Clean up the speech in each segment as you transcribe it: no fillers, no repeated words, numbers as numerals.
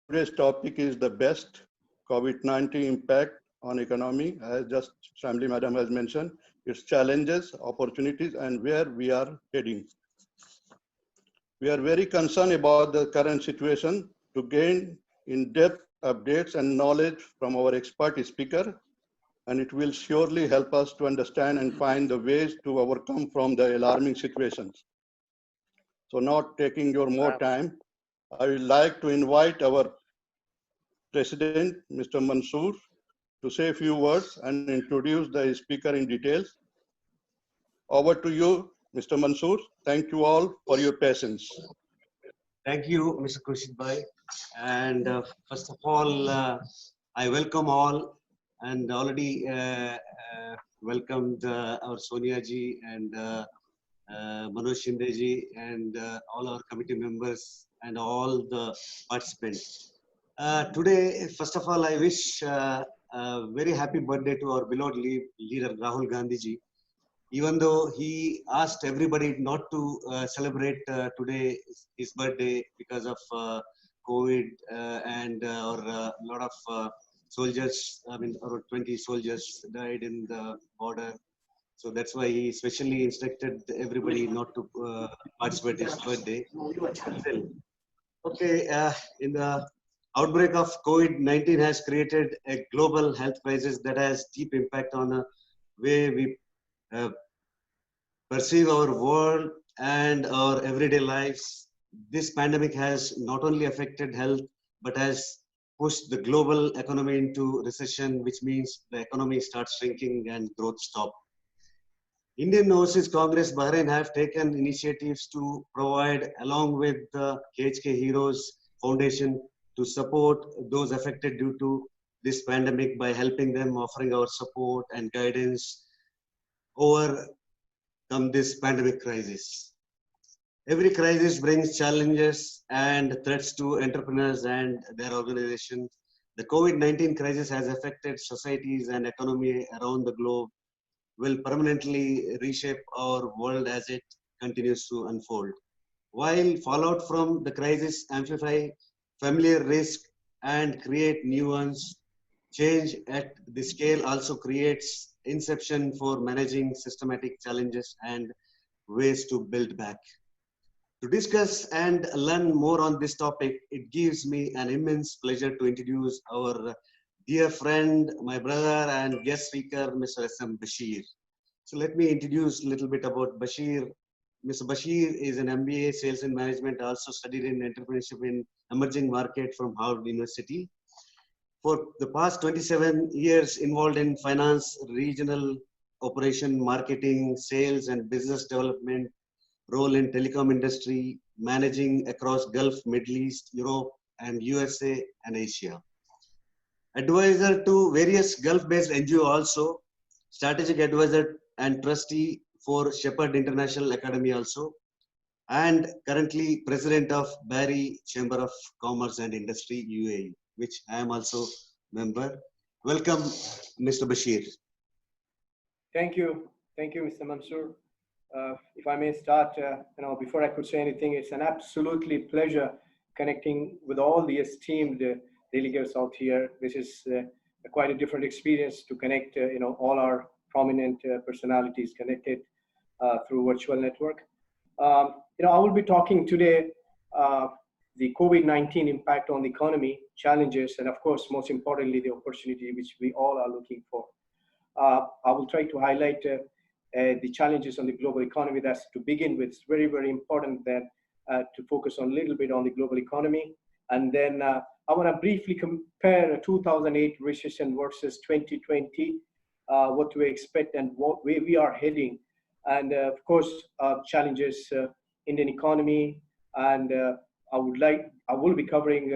Today's topic is the best COVID-19 impact on economy, as just Shamli Madam has mentioned, its challenges, opportunities, and where we are heading. We are very concerned about the current situation to gain in-depth updates and knowledge from our expert speaker, and it will surely help us to understand and find the ways to overcome from the alarming situations. So not taking your more time, I would like to invite our President, Mr. Mansoor, to say a few words and introduce the speaker in details. Over to you, Mr. Mansoor. Thank you all for your patience. Thank you, Mr. Khurshid Bhai. And first of all, I welcome all and already welcomed our Sonia ji and Manoj Shinde ji and all our committee members and all the participants. Today, first of all, I wish a very happy birthday to our beloved leader Rahul Gandhi ji. Even though he asked everybody not to celebrate today his birthday because of COVID and or a lot of soldiers, I mean, around 20 soldiers died in the border. So that's why he specially instructed everybody not to participate his birthday. Still, okay, in the outbreak of COVID-19 has created a global health crisis that has deep impact on the way we uh, perceive our world and our everyday lives. This pandemic has not only affected health, but has pushed the global economy into recession, which means the economy starts shrinking and growth stop. Indian Overseas Congress Bahrain have taken initiatives to provide, along with the KHK Heroes Foundation, to support those affected due to this pandemic by helping them, offering our support and guidance over this pandemic crisis. Every crisis brings challenges and threats to entrepreneurs and their organizations. The COVID-19 crisis has affected societies and economy around the globe, will permanently reshape our world as it continues to unfold. While fallout from the crisis amplify familiar risk and create new ones, change at the scale also creates inception for managing systematic challenges and ways to build back. To discuss and learn more on this topic, it gives me an immense pleasure to introduce our dear friend, my brother and guest speaker, Mr. S.M. Bashir. So let me introduce a little bit about Bashir. Mr. Bashir is an MBA Sales and Management, also studied in entrepreneurship in emerging market from Harvard University. For the past 27 years involved in finance, regional operation, marketing, sales and business development, role in telecom industry, managing across Gulf, Middle East, Europe and USA and Asia. Advisor to various Gulf-based NGO also, strategic advisor and trustee for Shepherd International Academy also, and currently president of Bari Chamber of Commerce and Industry UAE, which I am also member. Welcome, Mr. Bashir. Thank you, Mr. Mansoor. If I may start, before I could say anything, it's an absolutely pleasure connecting with all the esteemed delegates out here. This is quite a different experience to connect, all our prominent personalities connected through virtual network. I will be talking today the COVID-19 impact on the economy, challenges, and of course, most importantly, the opportunity which we all are looking for. I will try to highlight the challenges on the global economy. That's to begin with. It's very, very important that to focus on a little bit on the global economy. And then I want to briefly compare a 2008 recession versus 2020, what to expect and where we are heading. And of course, challenges Indian economy. And I will be covering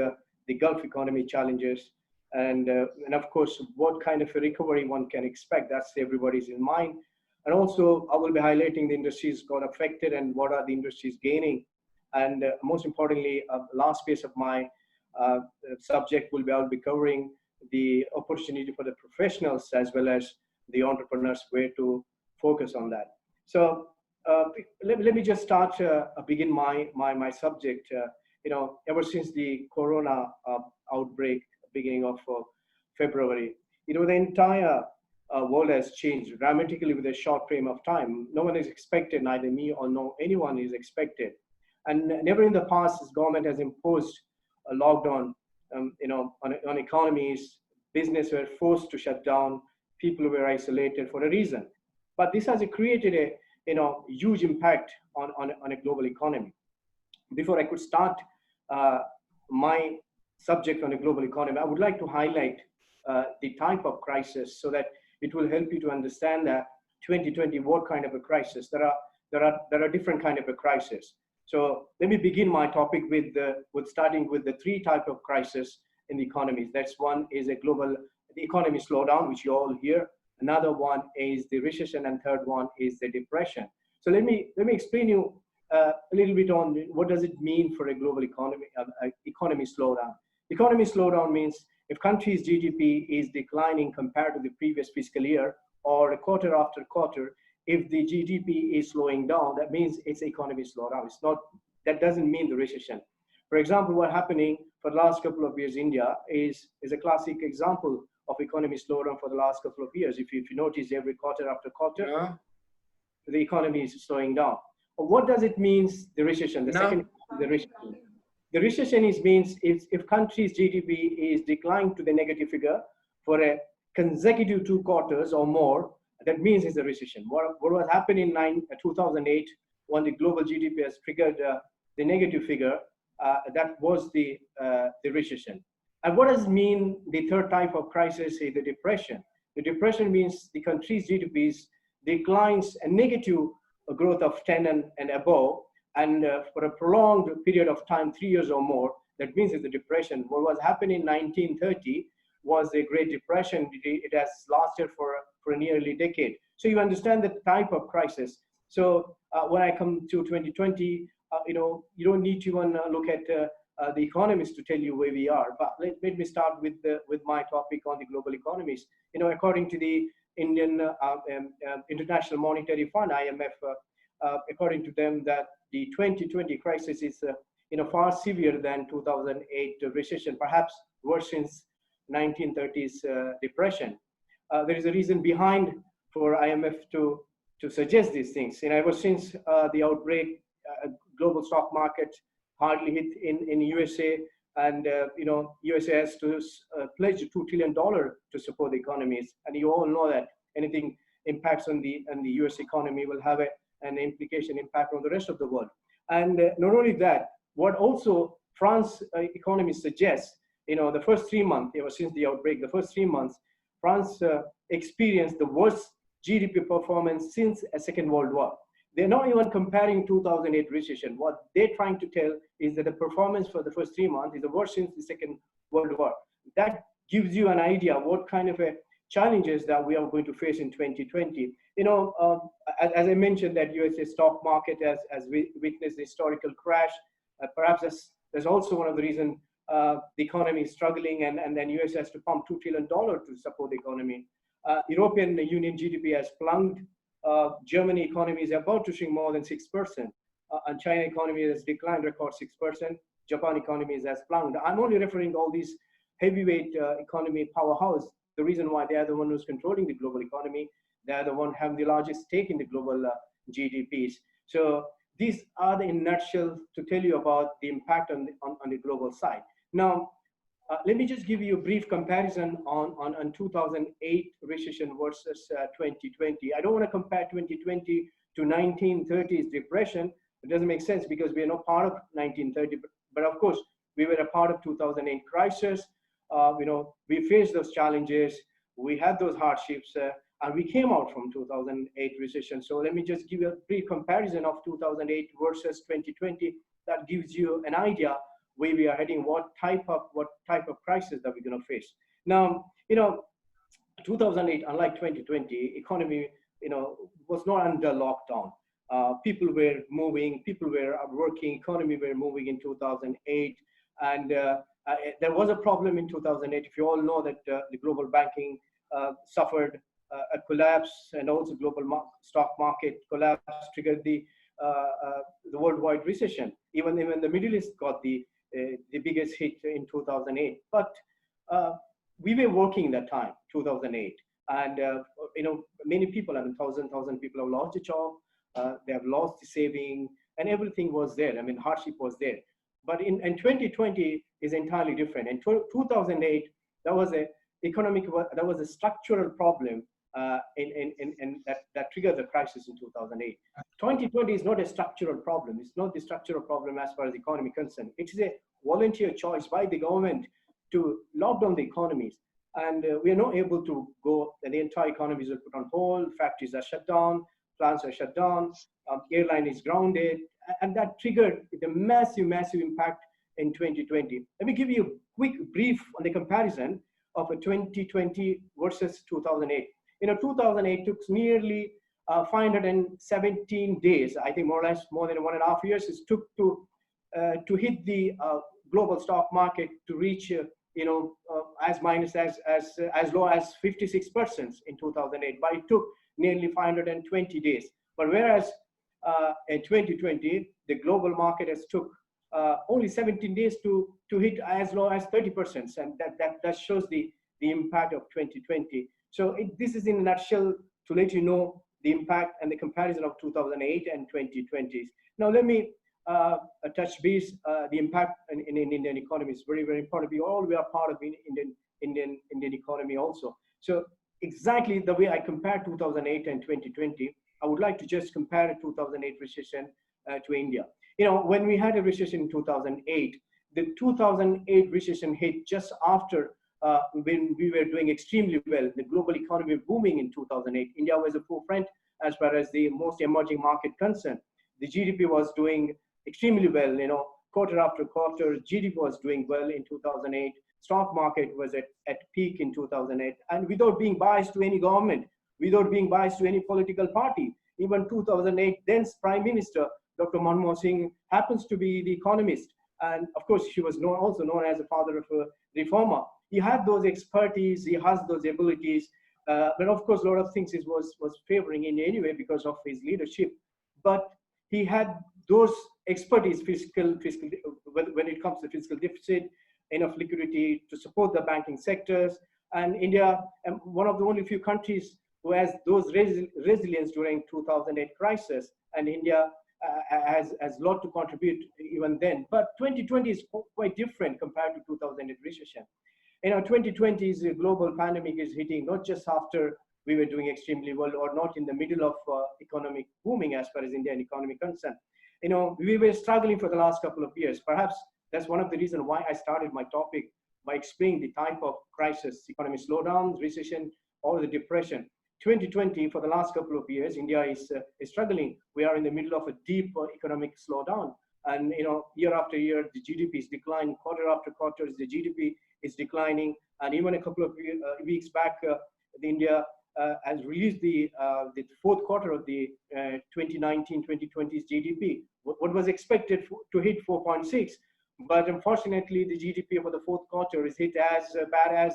the Gulf economy challenges. And of course, what kind of a recovery one can expect. That's everybody's in mind. And also, I will be highlighting the industries got affected and what are the industries gaining. And most importantly, last piece of my subject I'll be covering the opportunity for the professionals as well as the entrepreneurs, where to focus on that. So let me just start, begin my subject. ever since the corona outbreak, beginning of February, the entire world has changed dramatically with a short frame of time. No one is expected, neither me or no anyone is expected. And never in the past, this government has imposed a lockdown, on economies. Business were forced to shut down. People were isolated for a reason. But this has created a, huge impact on a global economy. Before I could start my subject on a global economy, I would like to highlight the type of crisis so that it will help you to understand that 2020, what kind of a crisis. There are different kind of a crisis. So let me begin my topic with starting with the three type of crisis in the economies. That's one is the economy slowdown, which you all hear. Another one is the recession, and third one is the depression. So let me explain you a little bit on what does it mean for a global economy slowdown. Economy slowdown means if country's GDP is declining compared to the previous fiscal year or quarter after quarter, if the GDP is slowing down, that means it's economy slowdown. That doesn't mean the recession. For example, what happening for the last couple of years, India is a classic example of economy slowdown for the last couple of years. If you notice, every quarter after quarter, the economy is slowing down. What does it mean, the recession? The recession. The recession means if country's GDP is declining to the negative figure for a consecutive 2 quarters or more, that means it's a recession. What was happening in 2008 when the global GDP has triggered the negative figure, that was the recession. And what does it mean the third type of crisis is the depression? The depression means the country's GDP declines a negative growth of 10 and above, and for a prolonged period of time, 3 years or more, that means it's a depression. What was happening in 1930 was the Great Depression. It has lasted for a nearly decade. So you understand the type of crisis. So when I come to 2020, you don't need to even look at the economists to tell you where we are. But let me start with my topic on the global economies. According to the Indian International Monetary Fund, IMF, according to them, that the 2020 crisis is far severe than 2008 recession, perhaps worse since 1930s depression. There is a reason behind for IMF to suggest these things. Ever since the outbreak, global stock market hardly hit in USA, and USA has to pledge $2 trillion to support the economies. And you all know that anything impacts on the US economy will have an implication impact on the rest of the world. And not only that, what also France economy suggests, the first 3 months, ever since the outbreak, the first 3 months, France experienced the worst GDP performance since a Second World War. They're not even comparing 2008 recession. What they're trying to tell is that the performance for the first 3 months is the worst since the Second World War. That gives you an idea what kind of challenges that we are going to face in 2020. As I mentioned, that USA stock market has witnessed a historical crash. Perhaps that's also one of the reasons the economy is struggling, and then US has to pump $2 trillion to support the economy. European Union GDP has plunged. Germany economy is about to shrink more than 6%. And China economy has declined record 6%. Japan economy has plunged. I'm only referring to all these heavyweight economy powerhouse. The reason why they are the one who's controlling the global economy, they are the one having the largest stake in the global GDPs. So these are in a nutshell to tell you about the impact on the global side. Now, let me just give you a brief comparison on 2008 recession versus 2020. I don't want to compare 2020 to 1930s depression. It doesn't make sense because we are not part of 1930. But of course, we were a part of 2008 crisis. We faced those challenges. We had those hardships, and we came out from 2008 recession. So let me just give you a brief comparison of 2008 versus 2020. That gives you an idea where we are heading, what type of crisis that we're going to face. Now, 2008, unlike 2020, economy, was not under lockdown. People were moving, people were working, economy were moving in 2008, and there was a problem in 2008. If you all know that the global banking suffered a collapse, and also global stock market collapse triggered the the worldwide recession. Even the Middle East got the biggest hit in 2008. But we were working that time, 2008, and many people, I mean, thousand people have lost a job. They have lost the saving, and everything was there. I mean, hardship was there. But in 2020 is entirely different. In 2008, there was a structural problem that triggered the crisis in 2008. 2020 is not a structural problem. It's not the structural problem as far as the economy is concerned. It is a volunteer choice by the government to lock down the economies. And we are not able to go, and the entire economy is put on hold, factories are shut down, plants are shut down, airline is grounded, and that triggered the massive impact in 2020. Let me give you a quick brief on the comparison of a 2020 versus 2008. 2008 took nearly 517 days, I think more or less more than 1.5 years it took to hit the global stock market to reach as low as 56% in 2008, but it took nearly 520 days. But whereas in 2020, the global market has took only 17 days to hit as low as 30%, and that shows the impact of 2020. So this is in a nutshell to let you know the impact and the comparison of 2008 and 2020. Now let me touch base the impact in Indian economy is very important. We are part of Indian economy also. So exactly the way I compare 2008 and 2020, I would like to just compare 2008 recession to India. When we had a recession in 2008, the 2008 recession hit just after when we were doing extremely well. The global economy booming in 2008. India was a forefront as far as the most emerging market concerned. The GDP was doing extremely well, quarter after quarter, GDP was doing well in 2008. Stock market was at peak in 2008. And without being biased to any government, without being biased to any political party, even 2008, then Prime Minister, Dr. Manmohan Singh, happens to be the economist. And of course, he was also known as the father of a reformer. He had those expertise, he has those abilities, but of course, a lot of things was favoring in any way because of his leadership. But he had those expertise, fiscal when it comes to fiscal deficit, enough liquidity to support the banking sectors. And India, one of the only few countries who has those resilience during 2008 crisis, and India has a lot to contribute even then. But 2020 is quite different compared to 2008 recession. 2020 is a global pandemic is hitting not just after we were doing extremely well or not in the middle of economic booming as far as Indian economy concerned. We were struggling for the last couple of years. Perhaps that's one of the reasons why I started my topic by explaining the type of crisis, economic slowdown, recession, or the depression. 2020, for the last couple of years, India is struggling. We are in the middle of a deep economic slowdown. And year after year, the GDP is declining. Quarter after quarter, the GDP is declining. And even a couple of weeks back, India has released the fourth quarter of the 2019-2020's GDP. What was expected to hit 4.6, but unfortunately, the GDP for the fourth quarter is hit as bad as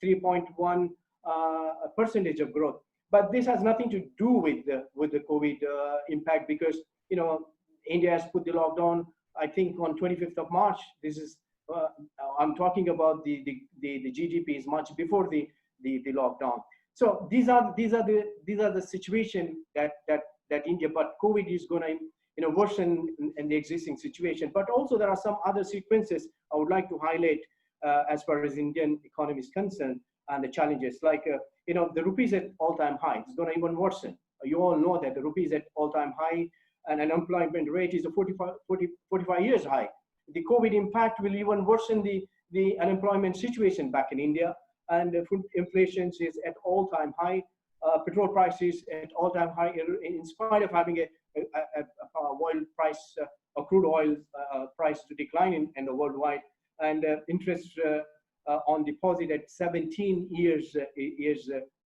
3.1 percentage of growth. But this has nothing to do with the COVID impact because India has put the lockdown. I think on 25th of March. This is I'm talking about the GDP is much before the lockdown. So these are the situation that India, but COVID is going to worsen in the existing situation. But also there are some other sequences I would like to highlight as far as Indian economy is concerned and the challenges like the rupee is at all-time high. It's going to even worsen. You all know that the rupee is at all-time high and unemployment rate is a 45 years high. The COVID impact will even worsen the unemployment situation back in India, and food inflation is at all-time high. Petrol prices at all-time high, in spite of having a oil price, a crude oil price to decline in the worldwide, and interest on deposit at 17 years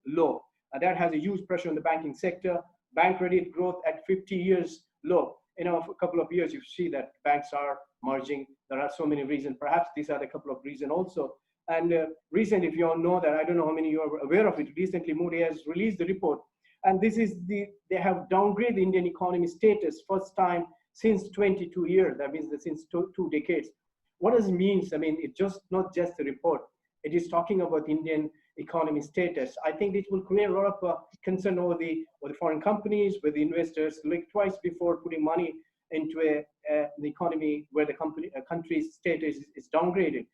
low. That has a huge pressure on the banking sector. Bank credit growth at 50 years low. For a couple of years, you see that banks are merging. There are so many reasons. Perhaps these are the couple of reasons also. And recently, if you all know that, I don't know how many you are aware of it, recently Moody has released the report And this is they have downgraded the Indian economy status first time since 22 years. That means that since two decades. What does it mean? I mean, it's just not just a report. It is talking about Indian economy status. I think it will create a lot of concern over the foreign companies, with the investors, look twice before putting money into the economy where the country's status is downgraded.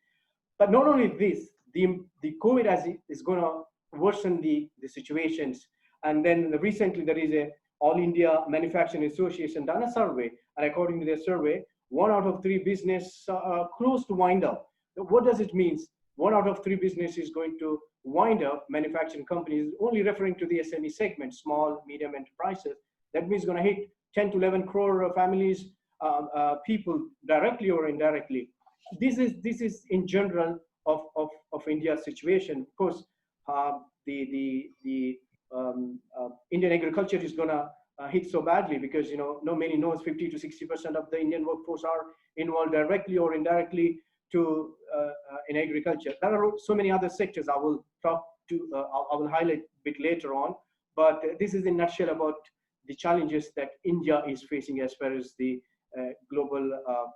But not only this, the COVID is going to worsen the situations. And then recently there is a All India Manufacturing Association done a survey, and according to their survey, 1 out of 3 business are close to wind up. What does it mean? 1 out of 3 business is going to wind up. Manufacturing companies, only referring to the SME segment, small, medium enterprises. That means going to hit 10 to 11 crore families, people directly or indirectly. This is in general of India's situation. Of course, the Indian agriculture is going to hit so badly because many knows 50 to 60% of the Indian workforce are involved directly or indirectly to in agriculture. There are so many other sectors I will I will highlight a bit later on. But this is in a nutshell about the challenges that India is facing as far as the global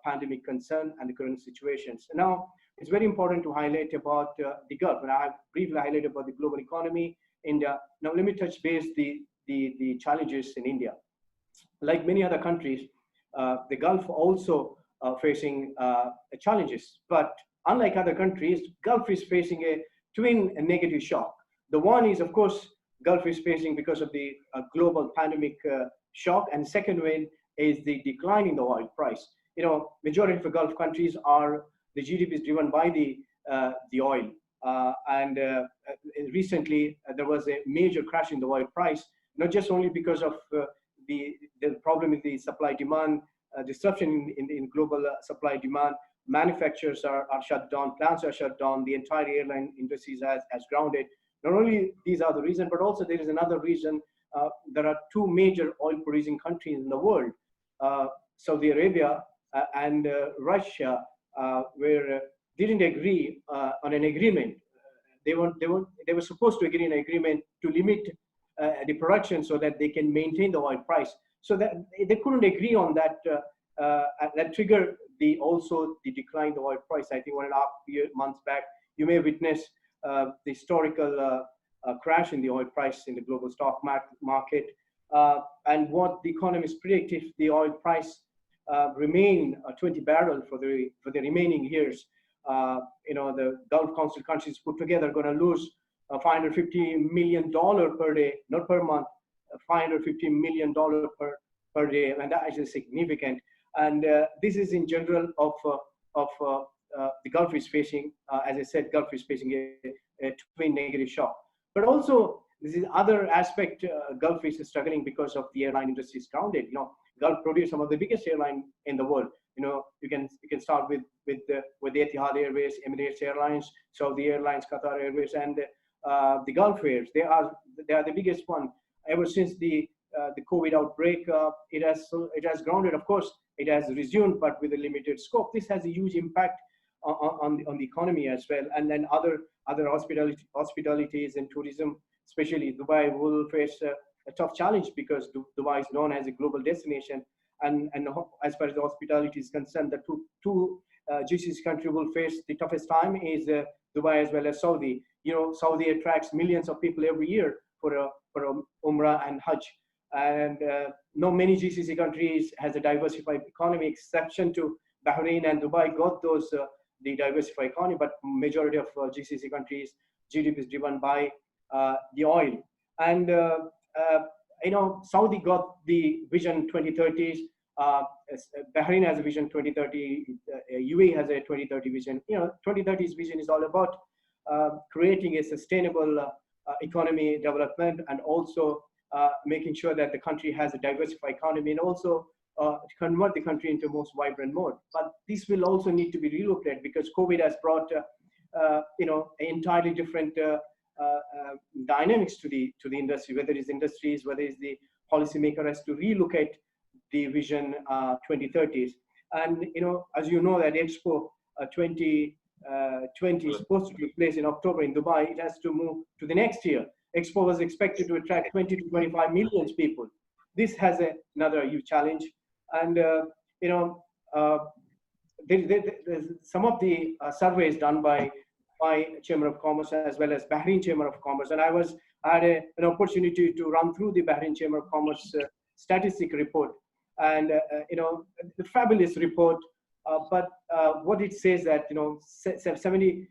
pandemic concern and the current situations. Now, it's very important to highlight about the Gulf. And I have briefly highlighted about the global economy, India. Now, let me touch base the challenges in India. Like many other countries, the Gulf also facing challenges. But unlike other countries, Gulf is facing a twin negative shock. The one is, of course, Gulf is facing because of the global pandemic shock, and second one is the decline in the oil price. Majority of the Gulf countries are, the GDP is driven by the oil. Recently, there was a major crash in the oil price, not just only because of the problem with the supply-demand, disruption in global supply-demand. Manufacturers are shut down, plants are shut down, the entire airline industry has grounded. Not only these are the reasons, but also there is another reason. There are 2 major oil-producing countries in the world, Saudi Arabia and Russia, where didn't agree on an agreement. They were supposed to agree on an agreement to limit the production so that they can maintain the oil price. So that they couldn't agree on that. That triggered also the decline in the oil price. I think 1.5 months back, you may witness the historical crash in the oil price in the global stock market. And what the economists predict, if the oil price remain 20 barrel for the remaining years, the Gulf Council countries put together are going to lose $550 million per day, not per month, $550 million per day, and that is significant. And this is in general of the Gulf is facing, as I said, Gulf is facing a twin negative shock. But also, this is other aspect. Gulf is struggling because of the airline industry is grounded. Gulf produce some of the biggest airline in the world. You can start with the Etihad Airways, Emirates Airlines, Saudi Airlines, Qatar Airways, and the Gulf Airs. They are the biggest one. Ever since the COVID outbreak, it has grounded. Of course, it has resumed, but with a limited scope. This has a huge impact on the economy as well. And then other hospitalities and tourism, especially Dubai, will face a tough challenge because Dubai is known as a global destination. And as far as the hospitality is concerned, the two GCC countries will face the toughest time is Dubai as well as Saudi. Saudi attracts millions of people every year for a Umrah and Hajj. And not many GCC countries has a diversified economy, exception to Bahrain and Dubai got those the diversified economy, but majority of GCC countries GDP is driven by the oil. And Saudi got the Vision 2030s. Bahrain has a Vision 2030. UAE has a 2030 vision. 2030's vision is all about creating a sustainable economy development, and also making sure that the country has a diversified economy, and also convert the country into most vibrant mode. But this will also need to be relooked at because COVID has brought entirely different dynamics to the industry, whether it's industries, whether it's the policymaker has to relook at the Vision 2030s. And as you know, that Expo 2020 is supposed to take place in October in Dubai. It has to move to the next year. Expo was expected to attract 20 to 25 million people. This has another huge challenge. And, you know, there's some of the surveys done by Chamber of Commerce as well as Bahrain Chamber of Commerce. And I had an opportunity to run through the Bahrain Chamber of Commerce statistic report. And, you know, the fabulous report. But what it says that, you know, 70%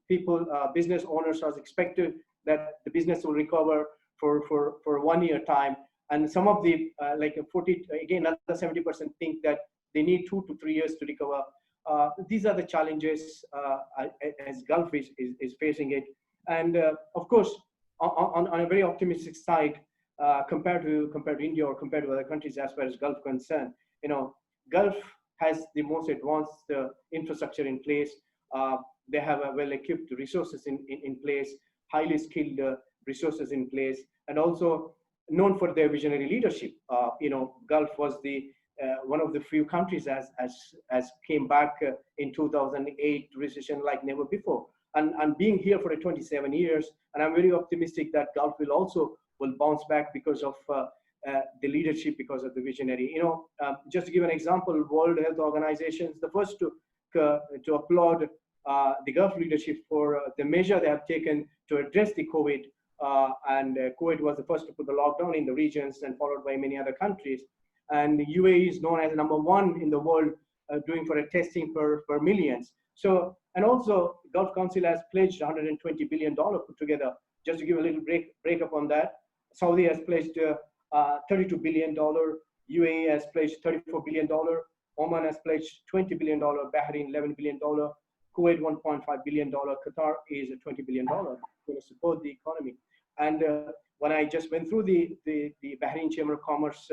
people, business owners are expected that the business will recover for 1 year time. And some of the, like 40, again, another 70% think that they need 2 to 3 years to recover. These are the challenges as Gulf is facing it. And of course, on a very optimistic side, compared to India or compared to other countries as far as Gulf concerned, you know, Gulf has the most advanced infrastructure in place. They have a well-equipped resources in place, highly skilled resources in place, and also known for their visionary leadership. You know, Gulf was the one of the few countries as came back in 2008 recession like never before. And being here for 27 years, and I'm very optimistic that Gulf will bounce back because of the leadership, because of the visionary. You know, just to give an example, World Health Organization is the first to applaud the Gulf leadership for the measure they have taken to address the COVID. And Kuwait was the first to put the lockdown in the regions and followed by many other countries. And the UAE is known as #1 in the world doing for a testing per millions. So, and also Gulf Council has pledged $120 billion put together. Just to give a little break up on that, Saudi has pledged $32 billion, UAE has pledged $34 billion, Oman has pledged $20 billion, Bahrain $11 billion, Kuwait $1.5 billion, Qatar is $20 billion to support the economy. And when I just went through the Bahrain Chamber of Commerce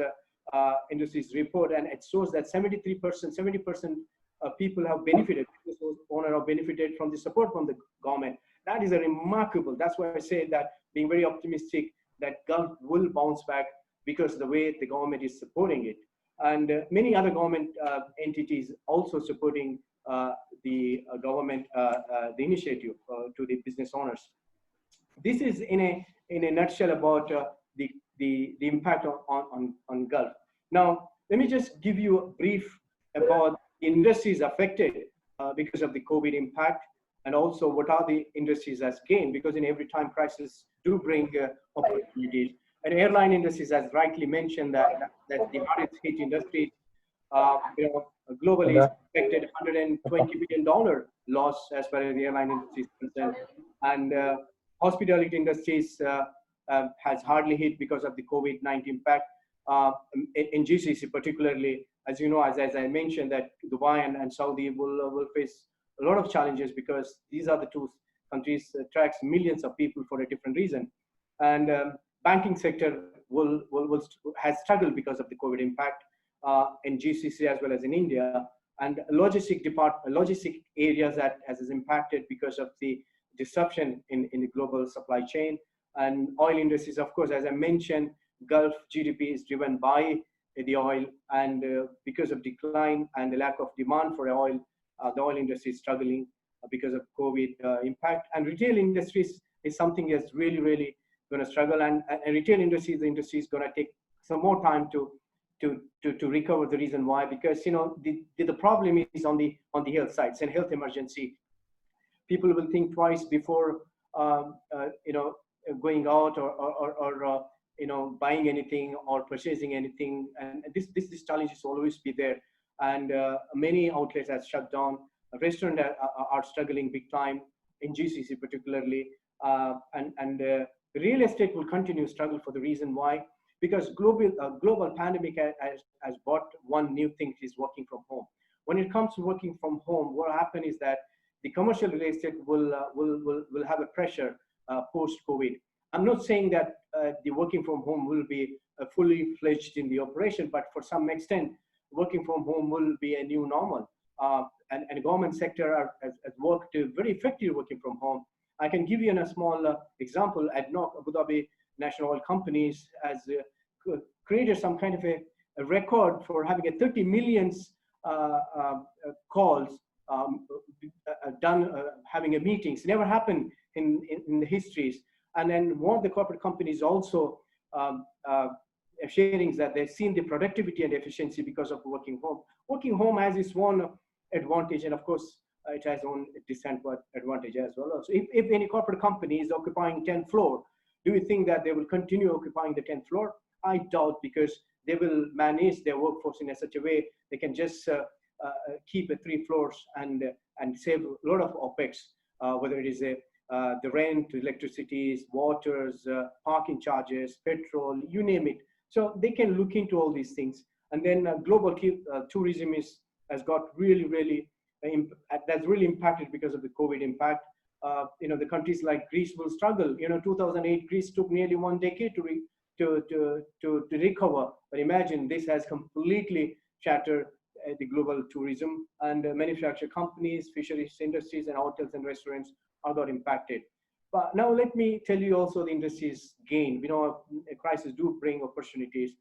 Industries report, and it shows that 70% of people have benefited, business owners have benefited from the support from the government. That is a remarkable. That's why I say that being very optimistic that Gulf will bounce back because of the way the government is supporting it. And many other government entities also supporting the government, the initiative to the business owners. This is in a nutshell about the impact on Gulf. Now, let me just give you a brief about industries affected because of the COVID impact, and also what are the industries has gained, because in every time crisis do bring opportunities. And airline industries, as rightly mentioned, that the hardest hit industry, you know, globally is expected $120 billion loss as far as the airline industry is concerned. And hospitality industries has hardly hit because of the COVID-19 impact. In GCC particularly, as you know, as I mentioned, that Dubai and Saudi will face a lot of challenges because these are the two countries that attracts millions of people for a different reason. And banking sector has struggled because of the COVID impact in GCC as well as in India. And logistic areas that has impacted because of the disruption in the global supply chain. And oil industries, of course, as I mentioned, Gulf GDP is driven by the oil, and because of decline and the lack of demand for oil, the oil industry is struggling because of COVID impact. And retail industries is something that's really going to struggle. And retail industry, the industry is going to take some more time to recover. The reason why, because you know the problem is on the health side. It's a health emergency. People will think twice before you know, going out or you know, buying anything or purchasing anything. And this challenge is always be there. And many outlets have shut down. Restaurants are struggling big time in GCC particularly. And real estate will continue to struggle for the reason why, because global pandemic has brought one new thing, is working from home. When it comes to working from home, what happens is that the commercial real estate will have a pressure post-COVID. I'm not saying that the working from home will be fully fledged in the operation, but for some extent, working from home will be a new normal. And the government sector has worked very effectively working from home. I can give you a small example. ADNOC, Abu Dhabi National Oil Companies, has created some kind of a record for having a 30 million calls done, having a meetings. Never happened in the histories. And then what the corporate companies also sharing is that they've seen the productivity and efficiency because of working home. Working home has its one advantage, and of course, it has own disadvantage as well. So if any corporate company is occupying 10th floor, do you think that they will continue occupying the 10th floor? I doubt, because they will manage their workforce in such a way they can just keep 3 floors and save a lot of OPEX, whether it is the rent, electricity, waters, parking charges, petrol, you name it. So they can look into all these things. And then global tourism has got really that's really impacted because of the COVID impact. The countries like Greece will struggle. 2008, Greece took nearly 1 decade to recover. But imagine this has completely shattered the global tourism, and manufacturing companies, fisheries industries, and hotels and restaurants are got impacted. But now let me tell you also the industries gain. We know a crisis do bring opportunities.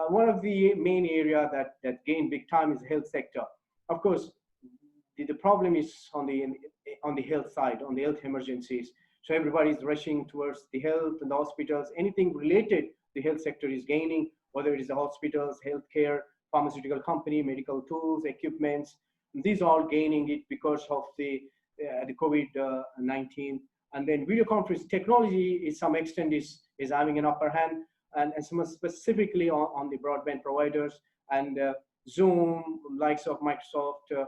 One of the main area that gain big time is the health sector. Of course, the problem is on the health side, on the health emergencies. So everybody's rushing towards the health and the hospitals. Anything related to the health sector is gaining, whether it is the hospitals, healthcare, pharmaceutical company, medical tools, equipments. These are all gaining it because of the COVID-19. And then video conference technology, is some extent, is having an upper hand, and some specifically on the broadband providers, and Zoom, likes of Microsoft,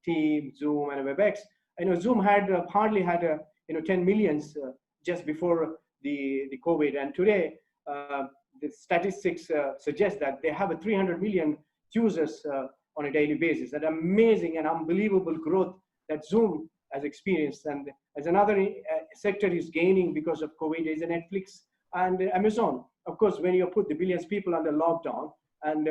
Teams, Zoom, and WebEx. Zoom had hardly had 10 millions just before the COVID, and today the statistics suggest that they have 300 million users on a daily basis. That amazing and unbelievable growth that Zoom has experienced. And as another sector is gaining because of COVID is Netflix and Amazon. Of course, when you put the billions of people under lockdown, and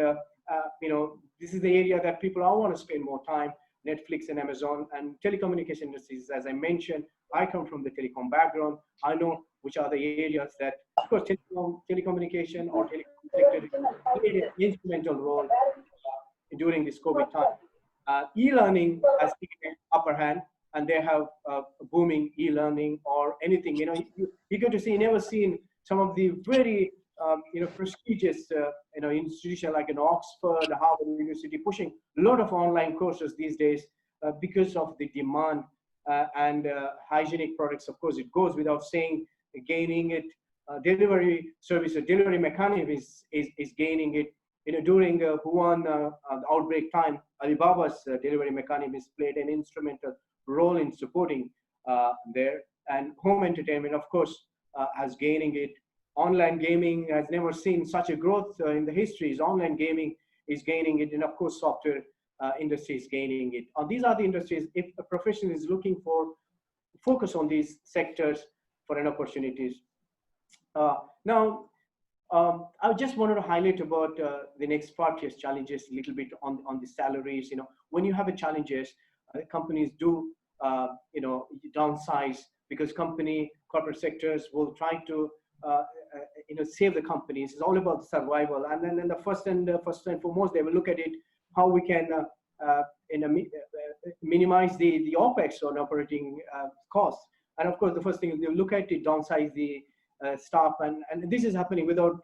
this is the area that people all want to spend more time, Netflix and Amazon. And telecommunication industries, as I mentioned, I come from the telecom background. I know which are the areas that, of course, telecommunication or telecom played an instrumental role during this COVID time. E-learning has taken an upper hand, and they have booming e-learning or anything. You get to see, never seen some of the very prestigious institution like an Oxford, Harvard University pushing a lot of online courses these days because of the demand and hygienic products. Of course, it goes without saying, gaining it. Delivery service, delivery mechanism is gaining it. During Wuhan outbreak time, Alibaba's delivery mechanism has played an instrumental role in supporting there. And home entertainment, of course, has gaining it. Online gaming has never seen such a growth in the histories. Online gaming is gaining it, and of course, software industry is gaining it. These are the industries. If a profession is looking for focus on these sectors for an opportunities. Now, I just wanted to highlight about the next part year's challenges a little bit on the salaries. When you have a challenges, companies do downsize, because corporate sectors will try to save the companies. It's all about survival. And then the first and foremost, they will look at it how we can minimize the OPEX on operating costs. And of course, the first thing is they look at it, downsize the staff, and this is happening without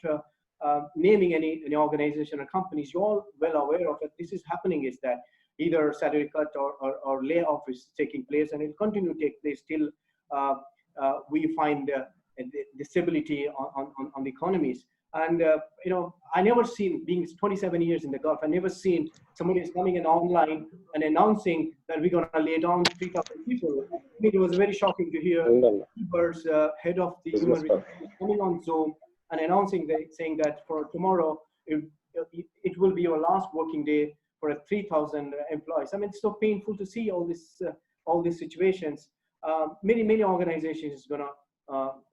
naming any organization or companies. You're all well aware of it. This is happening is that either salary cut or layoff is taking place, and it will continue to take place till we find the stability on the economies. And I never seen, being 27 years in the Gulf, I never seen somebody is coming in online and announcing that we're going to lay down 3,000 people. It was very shocking to hear Uber's head of the human resources coming on Zoom and announcing saying that for tomorrow it will be your last working day for 3,000 employees. I mean, it's so painful to see all these situations. Many organizations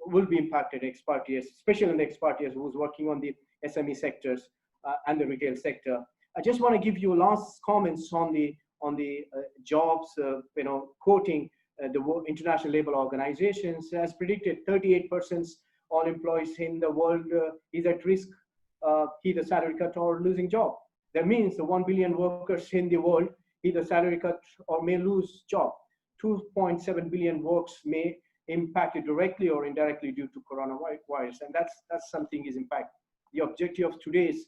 will be impacted, expatriates, especially in the expatriates who's working on the SME sectors and the retail sector. I just want to give you last comments on the jobs, quoting the International Labour Organizations has predicted 38% all employees in the world is at risk, either salary cut or losing job. That means the 1 billion workers in the world, either salary cut or may lose job. 2.7 billion works may impacted directly or indirectly due to coronavirus, and that's something is impact. The objective of today's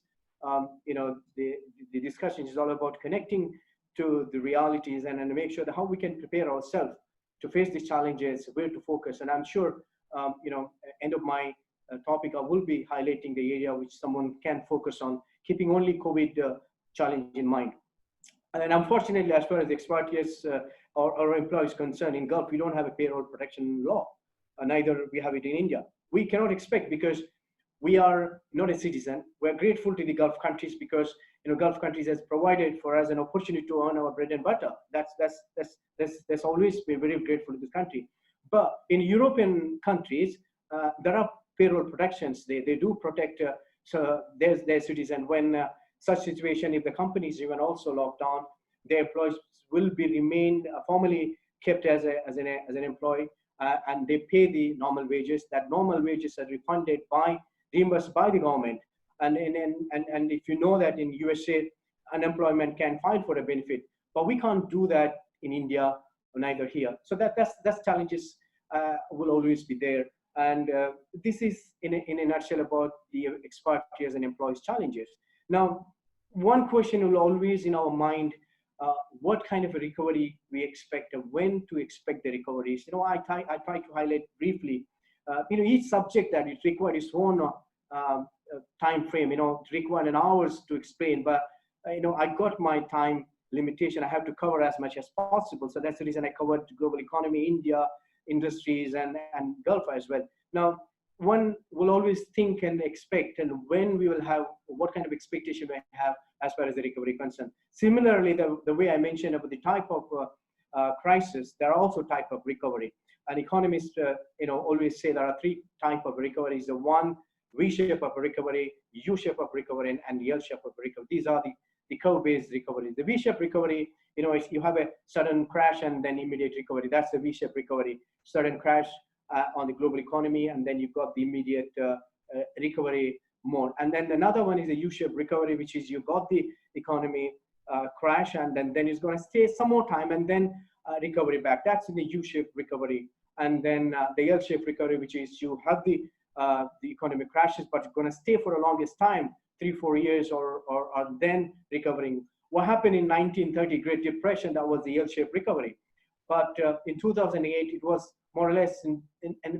the discussion is all about connecting to the realities and make sure that how we can prepare ourselves to face these challenges, where to focus. And I'm sure, end of my topic, I will be highlighting the area which someone can focus on, keeping only COVID challenge in mind. And unfortunately, as far as the expatriates or employees concerned, in Gulf, we don't have a payroll protection law. Neither we have it in India. We cannot expect, because we are not a citizen. We're grateful to the Gulf countries because Gulf countries has provided for us an opportunity to earn our bread and butter. That's always been very grateful to this country. But in European countries, there are payroll protections. They do protect their citizens. When such situation, if the companies even also locked down, their employees will be remain formally kept as an employee, and they pay the normal wages. That normal wages are reimbursed by the government. And if you know that in USA, unemployment can file for a benefit, but we can't do that in India, neither here. So that's challenges will always be there. And this is in a nutshell about the expatriates and employees challenges. Now, one question will always in our mind, what kind of a recovery we expect and when to expect the recoveries. I try to highlight briefly, each subject that it requires its own time frame, it requires an hours to explain, but I got my time limitation. I have to cover as much as possible. So that's the reason I covered global economy, India, industries, and Gulf as well. Now, one will always think and expect, and when we will have, what kind of expectation we have as far as the recovery concerned. Similarly, the way I mentioned about the type of crisis, there are also type of recovery. And economists, always say there are three types of recoveries. The one, V shape of recovery, U shape of recovery, and the L shape of recovery. These are the curve-based recovery. The V shape recovery, you have a sudden crash and then immediate recovery. That's the V shape recovery. Sudden crash on the global economy, and then you've got the immediate recovery mode. And then another one is a U shape recovery, which is you got the economy crash, and then it's going to stay some more time, and then recovery back. That's in the U shape recovery. And then the L shape recovery, which is you have the economy crashes, but it's going to stay for the longest time, 3-4 years, or then recovering. What happened in 1930 Great Depression, that was the L-shaped recovery. But in 2008, it was more or less in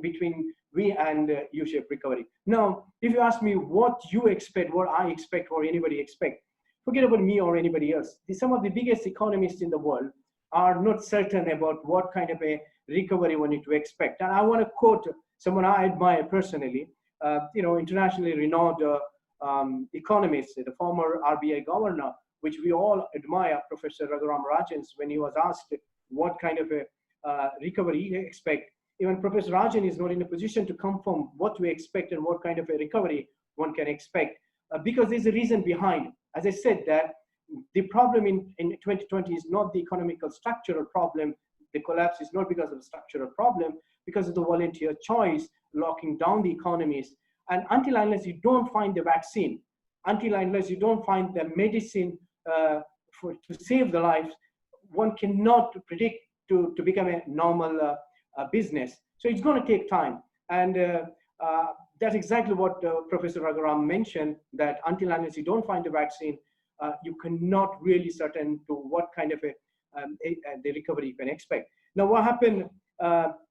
between V and U-shaped recovery. Now, if you ask me what you expect, what I expect, or anybody expect, forget about me or anybody else. Some of the biggest economists in the world are not certain about what kind of a recovery we need to expect. And I want to quote someone I admire personally, internationally renowned economist, the former RBI governor, which we all admire, Professor Raghuram Rajan, when he was asked what kind of a recovery he expect. Even Professor Rajan is not in a position to confirm what we expect and what kind of a recovery one can expect, because there's a reason behind. As I said, that the problem in 2020 is not the economical structural problem. The collapse is not because of the structural problem, because of the volunteer choice locking down the economies. And until unless you don't find the vaccine, until unless you don't find the medicine to save the lives, one cannot predict to become a normal business. So it's going to take time. And that's exactly what Professor Raghuram mentioned, that until unless you don't find the vaccine, you cannot really certain to what kind of the recovery you can expect. Now, what happened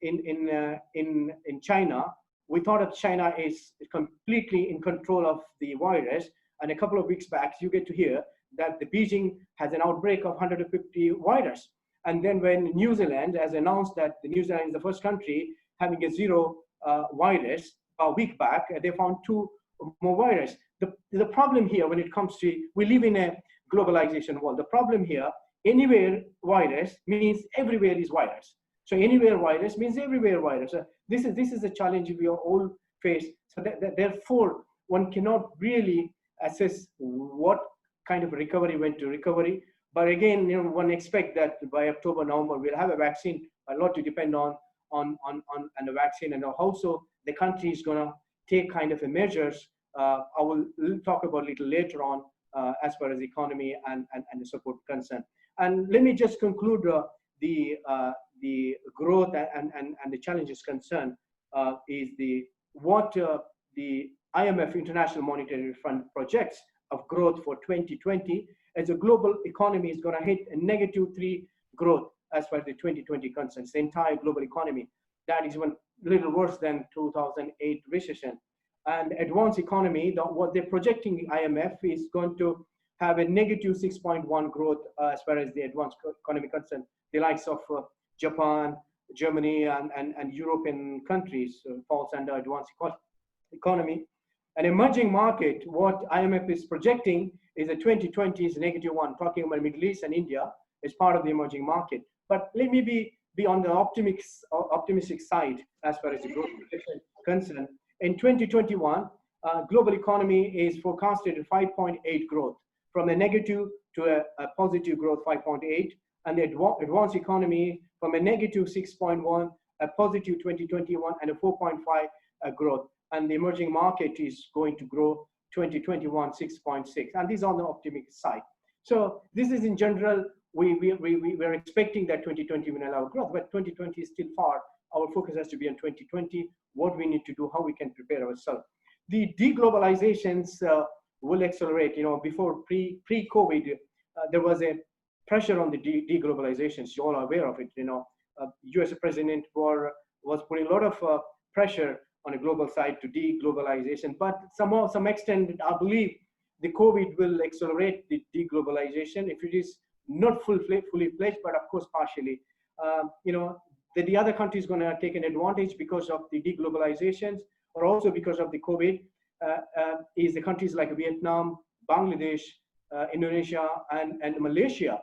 in China? We thought that China is completely in control of the virus, and a couple of weeks back, you get to hear that the Beijing has an outbreak of 150 virus. And then when New Zealand has announced that the New Zealand is the first country having a zero virus, a week back, they found 2 more virus. The problem here when it comes to, we live in a globalization world. The problem here, anywhere virus means everywhere is virus. So anywhere virus means everywhere virus. So this is a challenge we all face. So therefore, one cannot really assess what kind of recovery went to recovery. But again, one expect that by October, November, we'll have a vaccine. A lot to depend on the vaccine, and also the country is going to take kind of a measures. I will talk about a little later on as far as economy and the support concern. And let me just conclude the the growth and the challenges concerned is what the IMF International Monetary Fund projects of growth for 2020, as the global economy is going to hit a -3 growth as far as the 2020 concerns, the entire global economy. That is one little worse than 2008 recession. And advanced economy, what they're projecting, the IMF, is going to have a -6.1 growth as far as the advanced economy concerned. The likes of Japan, Germany, and European countries falls under advanced economy. An emerging market, what IMF is projecting is a 2020 is -1, talking about Middle East and India as part of the emerging market. But let me be on the optimistic side as far as the growth projection concerned. In 2021, global economy is forecasted at 5.8 growth, from a negative to a positive growth 5.8, and the advanced economy from a -6.1, a positive 2021, and a 4.5 growth. And the emerging market is going to grow 2021 6.6, and these are on the optimistic side. So this is in general, we're expecting that 2020 will allow growth, but 2020 is still far. Our focus has to be on 2020, what we need to do, how we can prepare ourselves. The deglobalizations will accelerate. Before pre-COVID, there was a pressure on the deglobalizations. You all are aware of it. US President was putting a lot of pressure on a global side to deglobalization, but some extent, I believe the COVID will accelerate the deglobalization if it is not fully fledged, but of course partially. The other countries going to take an advantage because of the deglobalizations, or also because of the COVID, is the countries like Vietnam, Bangladesh, Indonesia, and Malaysia,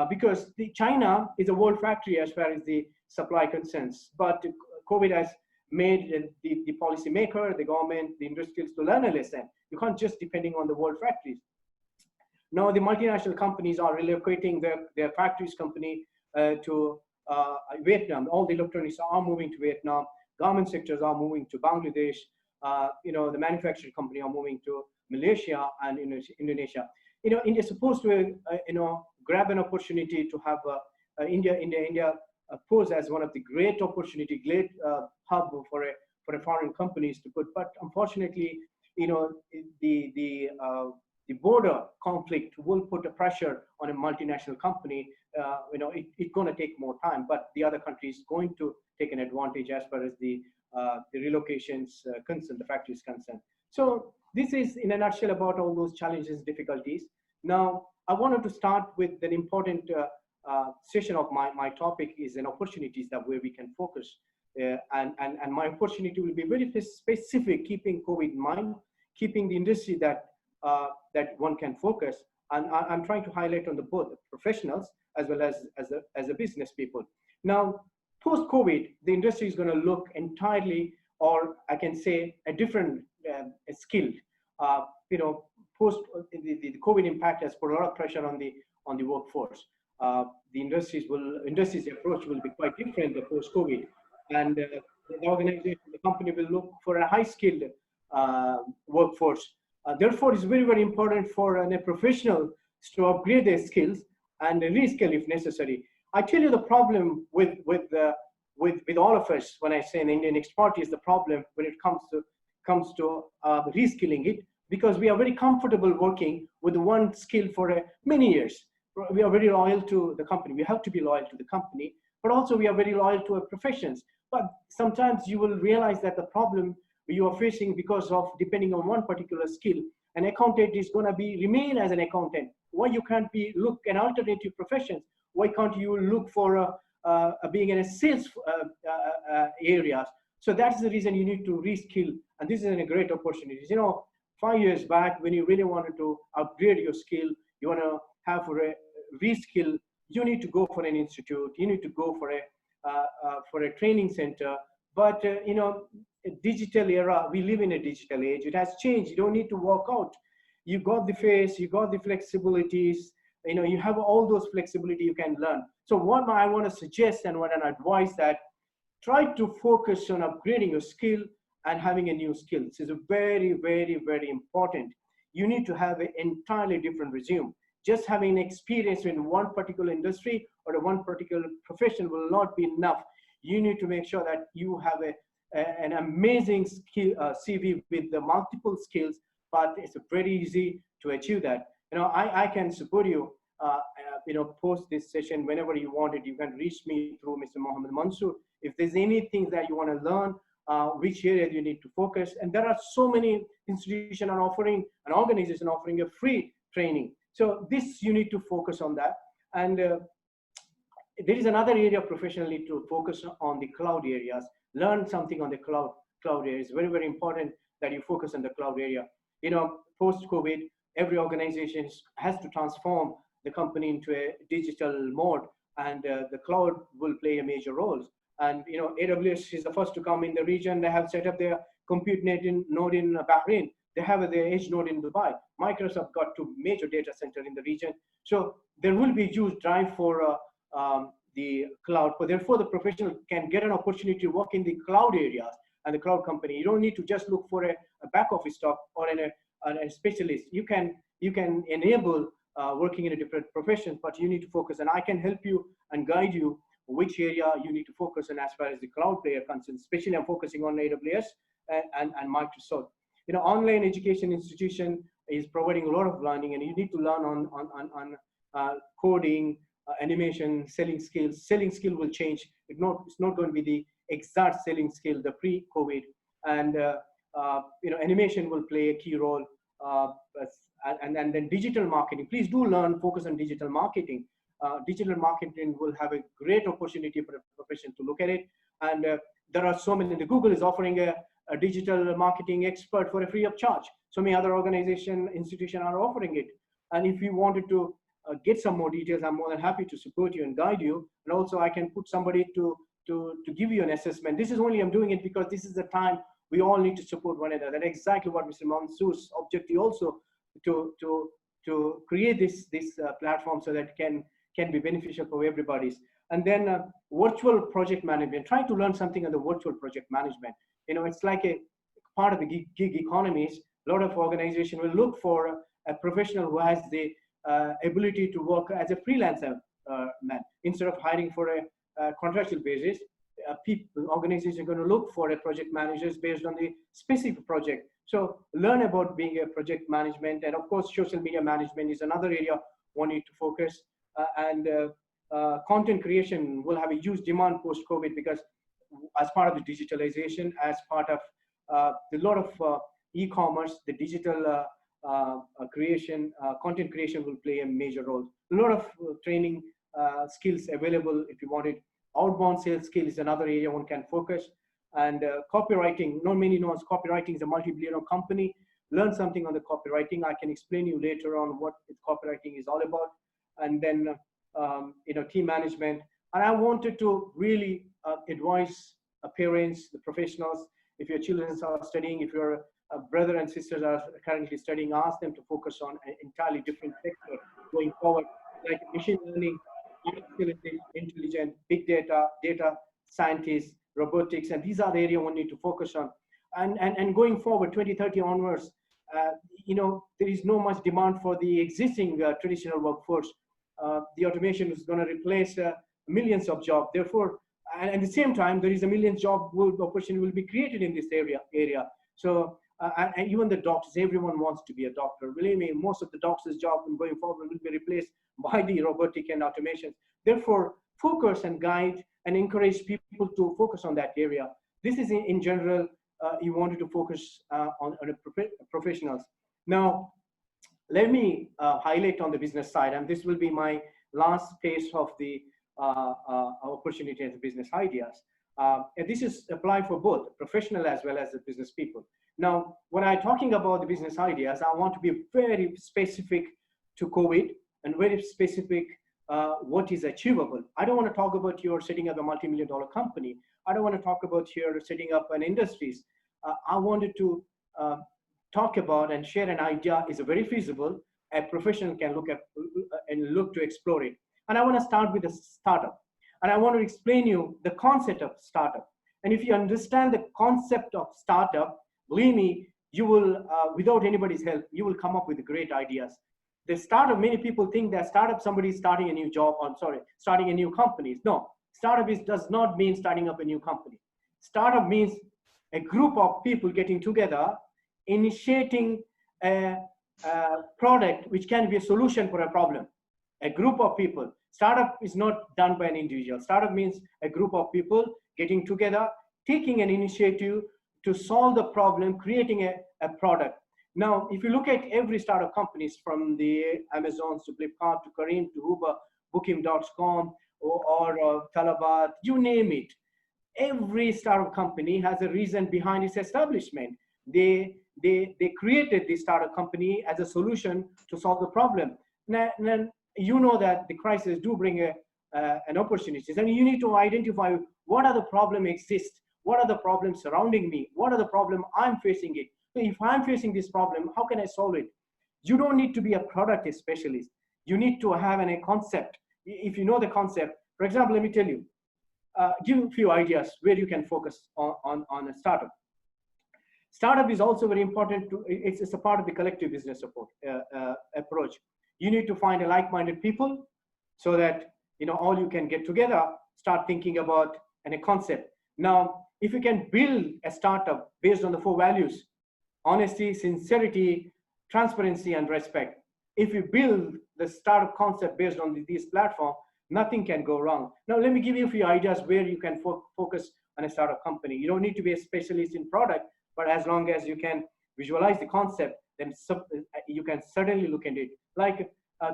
because China is a world factory as far as the supply concerns. But COVID has made the policymaker, the government, the industrials to learn a lesson. You can't just depending on the world factories. Now the multinational companies are relocating their factories to Vietnam. All the electronics are moving to Vietnam. Garment sectors are moving to Bangladesh. The manufacturing company are moving to Malaysia and Indonesia. India is supposed to grab an opportunity to have India pose as one of the great opportunity, great hub for foreign companies to put. But unfortunately, the border conflict will put a pressure on a multinational company. It's going to take more time, but the other country is going to take an advantage as far as the relocations concerned, the factories concerned. So this is in a nutshell about all those challenges, difficulties. Now, I wanted to start with an important session of my topic is an opportunities that where we can focus. And my opportunity will be very specific, keeping COVID in mind, keeping the industry that one can focus. And I'm trying to highlight on both professionals as well as a business people. Now, post-COVID, the industry is going to look entirely, or I can say a different skill. Post the COVID impact has put a lot of pressure on the workforce. The industry's approach will be quite different post-COVID, and the organization, the company will look for a high-skilled workforce. Therefore, it's very, very important for a professional to upgrade their skills and reskill if necessary. I tell you the problem with all of us when I say an Indian expertise is the problem when it comes to reskilling it, because we are very comfortable working with one skill for many years. We are very loyal to the company. We have to be loyal to the company, but also we are very loyal to our professions. But sometimes you will realize that the problem you are facing because of depending on one particular skill, an accountant is going to remain as an accountant. Why you can't look an alternative professions? Why can't you look for being in a sales areas? So that's the reason you need to reskill, and this is a great opportunity. 5 years back, when you really wanted to upgrade your skill, you want to have for a reskill, you need to go for an institute, you need to go for a training center. But a digital era, we live in a digital age. It has changed. You don't need to walk out. You got the face, you got the flexibilities. You have all those flexibility you can learn. So what I want to suggest and what I advise that try to focus on upgrading your skill and having a new skill. This is very, very, very important. You need to have an entirely different resume. just having experience in one particular industry or one particular profession will not be enough. You need to make sure that you have an amazing skill CV with the multiple skills, but it's very easy to achieve that. I can support you, post this session whenever you want it. You can reach me through Mr. Mohammed Mansoor. If there's anything that you want to learn, which area you need to focus. And there are so many institutions are offering, an organization offering a free training. So this, you need to focus on that. And there is another area professionally to focus on the cloud areas. Learn something on the cloud area. It's very, very important that you focus on the cloud area. Post-COVID, every organization has to transform the company into a digital mode, and the cloud will play a major role. And AWS is the first to come in the region. They have set up their compute node in Bahrain. They have their edge node in Dubai. Microsoft got 2 major data centers in the region. So there will be huge drive for the cloud. But therefore, the professional can get an opportunity to work in the cloud areas and the cloud company. You don't need to just look for a back office staff or a specialist. You can enable working in a different profession, but you need to focus. And I can help you and guide you which area you need to focus on as far as the cloud player concerned. Especially I'm focusing on AWS and Microsoft. Online education institution is providing a lot of learning, and you need to learn on coding, animation, selling skills. Selling skill will change. It's not going to be the exact selling skill, the pre-COVID. And animation will play a key role. And then digital marketing. Please do focus on digital marketing. Digital marketing will have a great opportunity for a profession to look at it. And there are so many. Google is offering a digital marketing expert for a free of charge. So many other institutions are offering it. And if you wanted to get some more details, I'm more than happy to support you and guide you. And also I can put somebody to give you an assessment. This is only, I'm doing it because this is the time we all need to support one another. And exactly what Mr. Mansoor's objective also to create this platform so that it can be beneficial for everybody. And then virtual project management, trying to learn something on the virtual project management. It's like a part of the gig economies. A lot of organizations will look for a professional who has the ability to work as a freelancer man instead of hiring for a contractual basis. Organizations are going to look for a project managers based on the specific project. So learn about being a project management, and of course, social media management is another area one need to focus. And content creation will have a huge demand post-COVID, because as part of the digitalization, as part of a lot of e-commerce, the digital content creation will play a major role. A lot of training skills available if you want it. Outbound sales skill is another area one can focus. And copywriting, not many knows copywriting is a multi-billion company. Learn something on the copywriting. I can explain you later on what copywriting is all about. And then team management. And I wanted to really advise parents, the professionals, if your children are studying, if your brother and sisters are currently studying, ask them to focus on an entirely different sector going forward, like machine learning, artificial intelligence, big data, data scientists, robotics, and these are the areas we need to focus on. And going forward, 2030 onwards, there is no much demand for the existing traditional workforce. The automation is going to replace millions of jobs. Therefore, and at the same time, there is a million job opportunity will be created in this area. So, and even the doctors, everyone wants to be a doctor. Believe me, most of the doctors' job going forward will be replaced by the robotic and automation. Therefore, focus and guide and encourage people to focus on that area. This is in general, you wanted to focus on professionals. Now, let me highlight on the business side, and this will be my last phase of the opportunity and business ideas. And this is applied for both professional as well as the business people. Now, when I'm talking about the business ideas, I want to be very specific to COVID and very specific what is achievable. I don't want to talk about your setting up a multi-million-dollar company. I don't want to talk about your setting up an industries. I wanted to talk about and share an idea is very feasible. A professional can look at and look to explore it. And I want to start with a startup. And I want to explain you the concept of startup. And if you understand the concept of startup, believe me, you will, without anybody's help, you will come up with great ideas. The startup, many people think that startup, somebody is starting a new job, or sorry, starting a new company. No, startup does not mean starting up a new company. Startup means a group of people getting together, initiating a product which can be a solution for a problem. A group of people. Startup is not done by an individual. Startup means a group of people getting together, taking an initiative to solve the problem, creating a product. Now, if you look at every startup companies, from the Amazons to Flipkart to Careem to Uber, Booking.com or Talabat, you name it. Every startup company has a reason behind its establishment. They created this startup company as a solution to solve the problem. Now, you know that the crisis do bring an opportunities, and you need to identify what are the problems exist, what are the problems surrounding me, what are the problem I'm facing it. So if I'm facing this problem, how can I solve it? You don't need to be a product specialist. You need to have a concept. If you know the concept, for example, let me tell you, give a few ideas where you can focus on a startup. Startup is also very important it's a part of the collective business support approach. You need to find a like-minded people so that all you can get together, start thinking about a concept. Now, if you can build a startup based on the 4 values: honesty, sincerity, transparency, and respect. If you build the startup concept based on these platforms, nothing can go wrong. Now, let me give you a few ideas where you can focus on a startup company. You don't need to be a specialist in product, but as long as you can visualize the concept, then you can certainly look into it. Like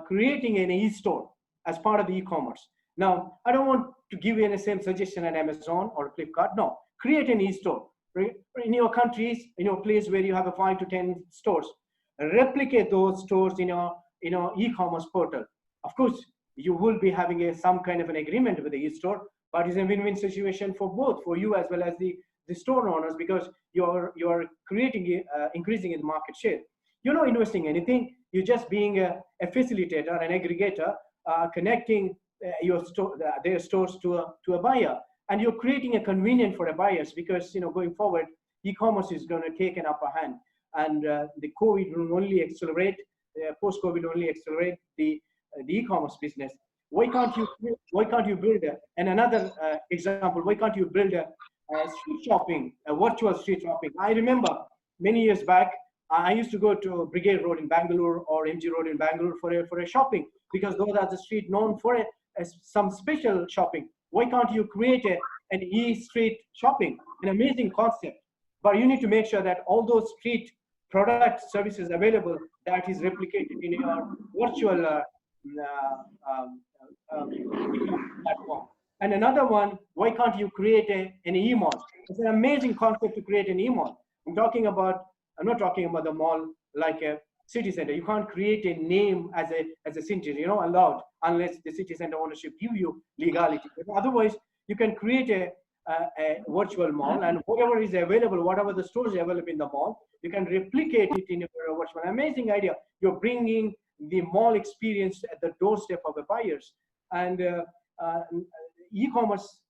creating an e-store as part of the e-commerce. Now, I don't want to give you the same suggestion at Amazon or Flipkart. No, create an e-store. In your countries, in your place where you have a 5 to 10 stores, replicate those stores in your e-commerce portal. Of course, you will be having some kind of an agreement with the e-store, but it's a win-win situation for both, for you as well as the store owners, because you're creating increasing in market share. You're not investing anything. You're just being a facilitator, an aggregator, connecting their stores to a buyer. And you're creating a convenience for the buyers, because going forward, e-commerce is going to take an upper hand, and the COVID will only accelerate, post-COVID will only accelerate the e-commerce business. Why can't you build and another example? Why can't you build a street shopping, a virtual street shopping? I remember many years back, I used to go to Brigade Road in Bangalore or MG Road in Bangalore for a shopping, because those are the street known for some special shopping. Why can't you create an e-street shopping? An amazing concept. But you need to make sure that all those street product services available, that is replicated in your virtual platform. And another one, why can't you create an e-mall? It's an amazing concept to create an e-mall. I'm not talking about the mall like a city center. You can't create a name as a city, allowed, unless the city center ownership give you legality. But otherwise, you can create a virtual mall, and whatever is available, whatever the stores are available in the mall, you can replicate it in a virtual. Amazing idea. You're bringing the mall experience at the doorstep of the buyers. And e-commerce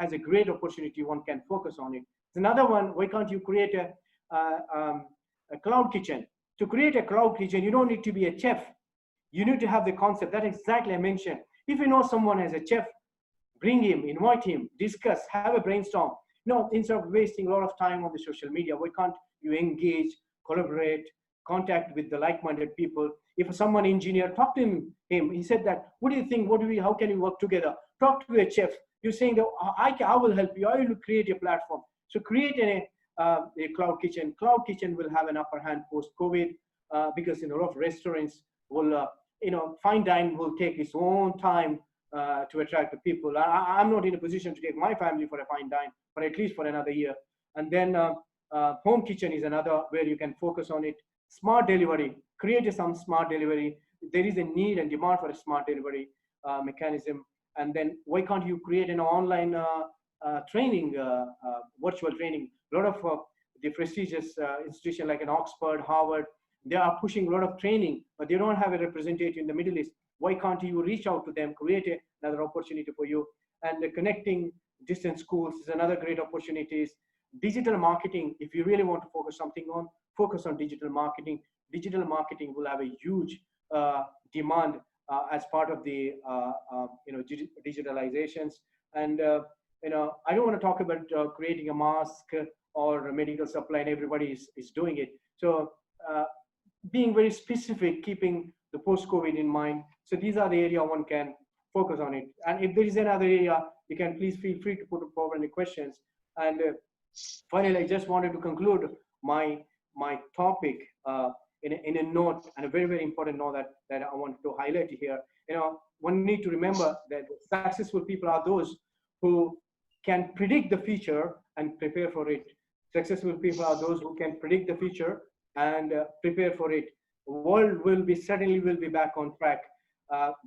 as a great opportunity, one can focus on it. Another one, why can't you create a cloud kitchen? To create a cloud kitchen, you don't need to be a chef. You need to have the concept. That exactly I mentioned. If you know someone as a chef, bring him, invite him, discuss, have a brainstorm. Instead of wasting a lot of time on the social media, why can't you engage, collaborate, contact with the like-minded people? If someone engineer, talk to him. He said that, what do you think? How can we work together? Talk to a chef. You're saying that I will help you. I will create a platform. So create a cloud kitchen. Cloud kitchen will have an upper hand post-COVID, because a lot of restaurants will, fine dining will take its own time to attract the people. I'm not in a position to take my family for a fine dine, for at least for another year. And then home kitchen is another where you can focus on it. Smart delivery, create some smart delivery. There is a need and demand for a smart delivery mechanism. And then why can't you create an online training, virtual training? A lot of the prestigious institutions like an Oxford, Harvard, they are pushing a lot of training, but they don't have a representative in the Middle East. Why can't you reach out to them, create another opportunity for you? And connecting distance schools is another great opportunity. Digital marketing, if you really want to focus on digital marketing. Digital marketing will have a huge demand as part of the digitalizations. And I don't want to talk about creating a mask or a medical supply, and everybody is doing it. So being very specific, keeping the post-COVID in mind. So these are the area one can focus on it. And if there is another area, you can please feel free to put forward any questions. And finally, I just wanted to conclude my topic in a note, and a very, very important note that I want to highlight here. One need to remember that successful people are those who can predict the future and prepare for it. Successful people are those who can predict the future and prepare for it. The world certainly will be back on track.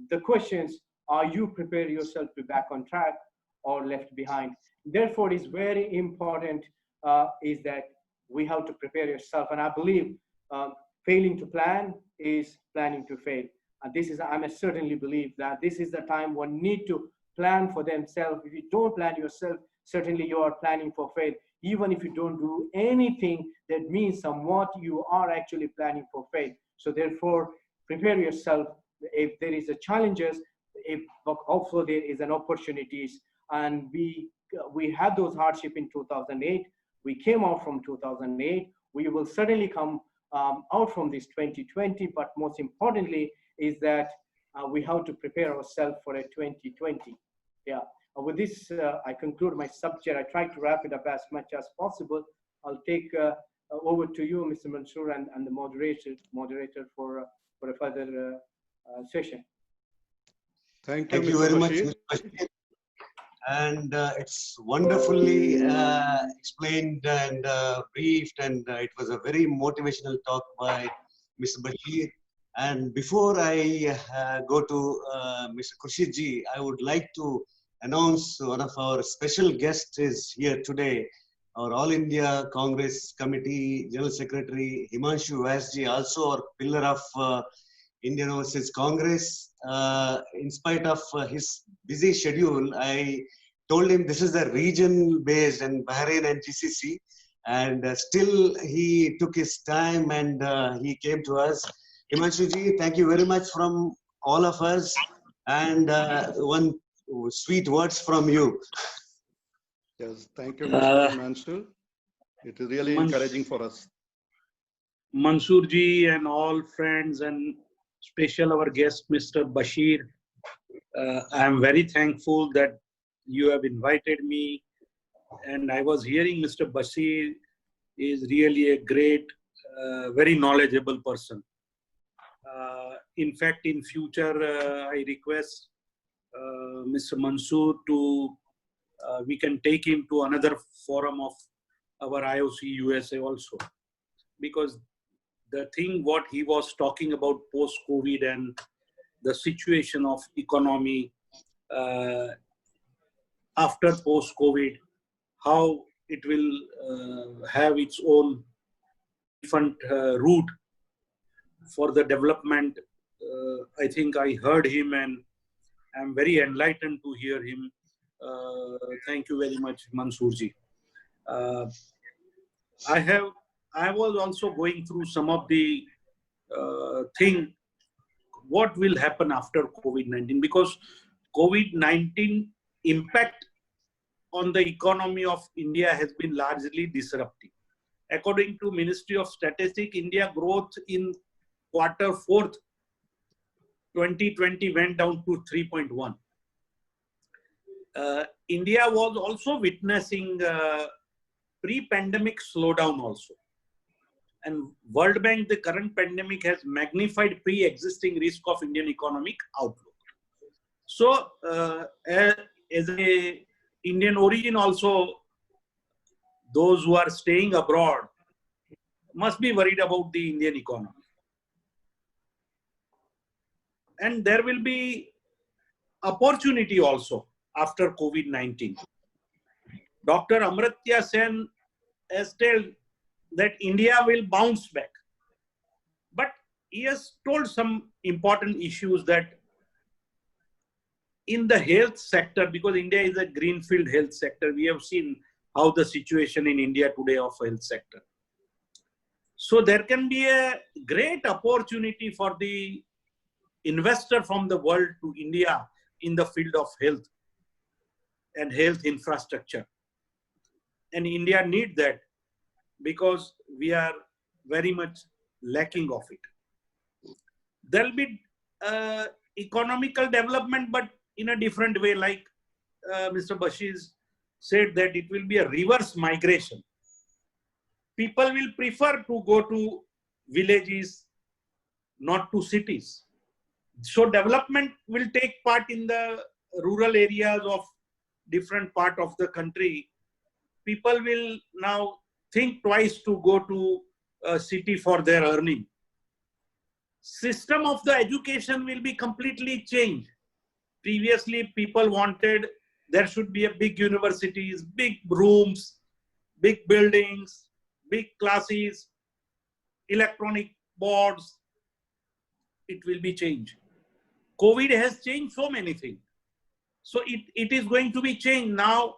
The questions, are you prepared yourself to be back on track or left behind? Therefore, it is very important is that we have to prepare yourself. And I believe failing to plan is planning to fail. And I certainly believe that this is the time one need to plan for themselves. If you don't plan yourself, certainly you are planning for fail. Even if you don't do anything, that means somewhat you are actually planning for fail. So therefore, prepare yourself. If there is a challenges, also there is an opportunities. And we had those hardship in 2008. We came out from 2008. We will certainly come out from this 2020. But most importantly is that we have to prepare ourselves for a 2020. Yeah. With this, I conclude my subject. I try to wrap it up as much as possible. I'll take over to you, Mr. Mansoor, and the moderator for a further session. Thank you, Thank you Mr. very much, Bashir. Mr. Bashir. And it's wonderfully explained and briefed, and it was a very motivational talk by Mr. Bashir. And before I go to Mr. Khurshid ji, I would like to announce one of our special guests is here today, our All India Congress Committee General Secretary Himanshu Vyas ji, also our pillar of Indian Overseas Congress. In spite of his busy schedule, I told him this is the region based in Bahrain and GCC, and still he took his time and he came to us. Himanshu ji, thank you very much from all of us, and one sweet words from you. Yes, thank you, Mr. Mansoor. It is really encouraging for us. Mansoor ji and all friends, and special our guest, Mr. Bashir. I am very thankful that you have invited me. And I was hearing Mr. Bashir is really a great, very knowledgeable person. In fact, in future, I request Mr. Mansoor to, we can take him to another forum of our IOC USA also. Because the thing what he was talking about post-COVID and the situation of economy after post-COVID, how it will have its own different route for the development. I think I heard him and I'm very enlightened to hear him. Thank you very much, Mansoor ji. I was also going through some of the thing, what will happen after COVID-19, because COVID-19 impact on the economy of India has been largely disruptive. According to Ministry of Statistics, India growth in Q4 2020 went down to 3.1. India was also witnessing pre-pandemic slowdown also. And World Bank, the current pandemic has magnified pre-existing risk of Indian economic outlook. So, as a Indian origin also, those who are staying abroad must be worried about the Indian economy. And there will be opportunity also after COVID-19. Dr. Amartya Sen has told that India will bounce back. But he has told some important issues that in the health sector, because India is a greenfield health sector, we have seen how the situation in India today of health sector. So there can be a great opportunity for the investor from the world to India in the field of health and health infrastructure. And India needs that because we are very much lacking of it. There'll be economical development, but in a different way, like Mr. Bashir said, that it will be a reverse migration. People will prefer to go to villages, not to cities. So development will take part in the rural areas of different part of the country. People will now think twice to go to a city for their earning. System of the education will be completely changed. Previously, people wanted there should be a big universities, big rooms, big buildings, big classes, electronic boards. It will be changed. COVID has changed so many things. So it is going to be changed. Now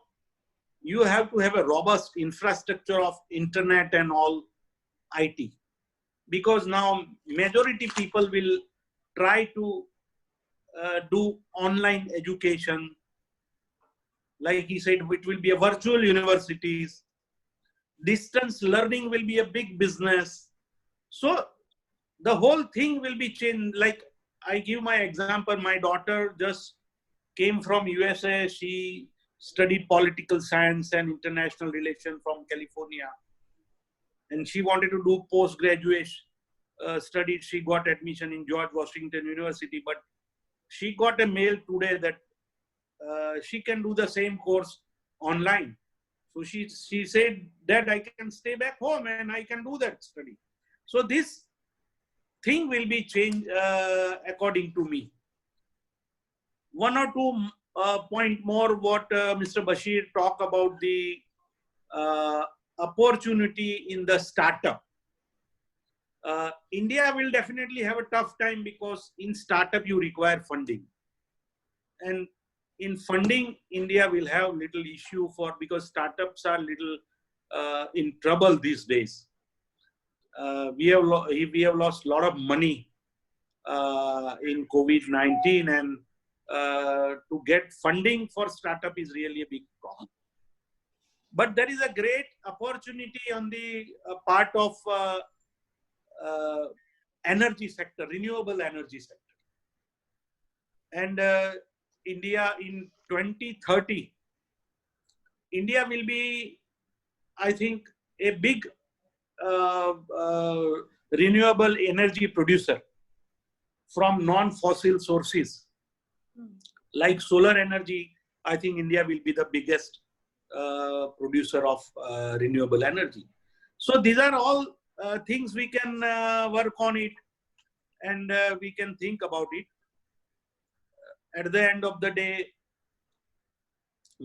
you have to have a robust infrastructure of internet and all IT. Because now majority people will try to do online education. Like he said, it will be a virtual universities. Distance learning will be a big business. So the whole thing will be changed. Like I give my example, my daughter just came from USA. She studied political science and international relations from California. And she wanted to do post-graduate studies. She got admission in George Washington University, but she got a mail today that she can do the same course online. So she said that I can stay back home and I can do that study. So this thing will be changed according to me. One or two point more what Mr. Bashir talked about the opportunity in the startup. India will definitely have a tough time because in startup you require funding. And in funding, India will have little issue because startups are little in trouble these days. We have lost a lot of money in COVID-19, and to get funding for startup is really a big problem. But there is a great opportunity on the part of energy sector, renewable energy sector. And India in 2030, India will be, I think, a big renewable energy producer from non-fossil sources. Like solar energy, I think India will be the biggest producer of renewable energy. So these are all things we can work on it, and we can think about it. At the end of the day,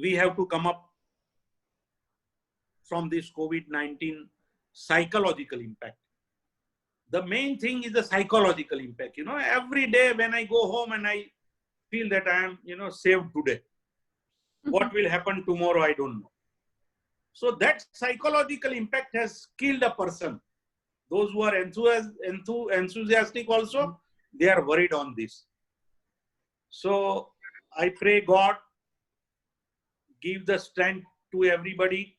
we have to come up from this COVID-19 psychological impact. The main thing is the psychological impact. You know, every day when I go home and I feel that I am, saved today. What will happen tomorrow, I don't know. So that psychological impact has killed a person. Those who are enthusiastic also, they are worried on this. So I pray God give the strength to everybody.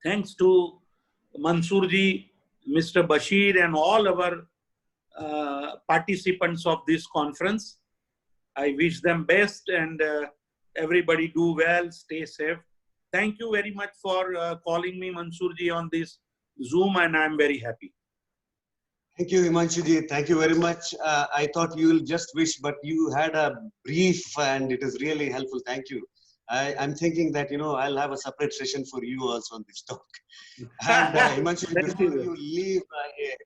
Thanks to Mansoor ji, Mr. Bashir, and all our participants of this conference. I wish them best, and everybody do well, stay safe. Thank you very much for calling me, Mansoor ji, on this Zoom, and I'm very happy. Thank you, Himanshu ji. Thank you very much. I thought you will just wish, but you had a brief and it is really helpful. Thank you. I'm thinking that, I'll have a separate session for you also on this talk. And Himanshu ji, before you leave,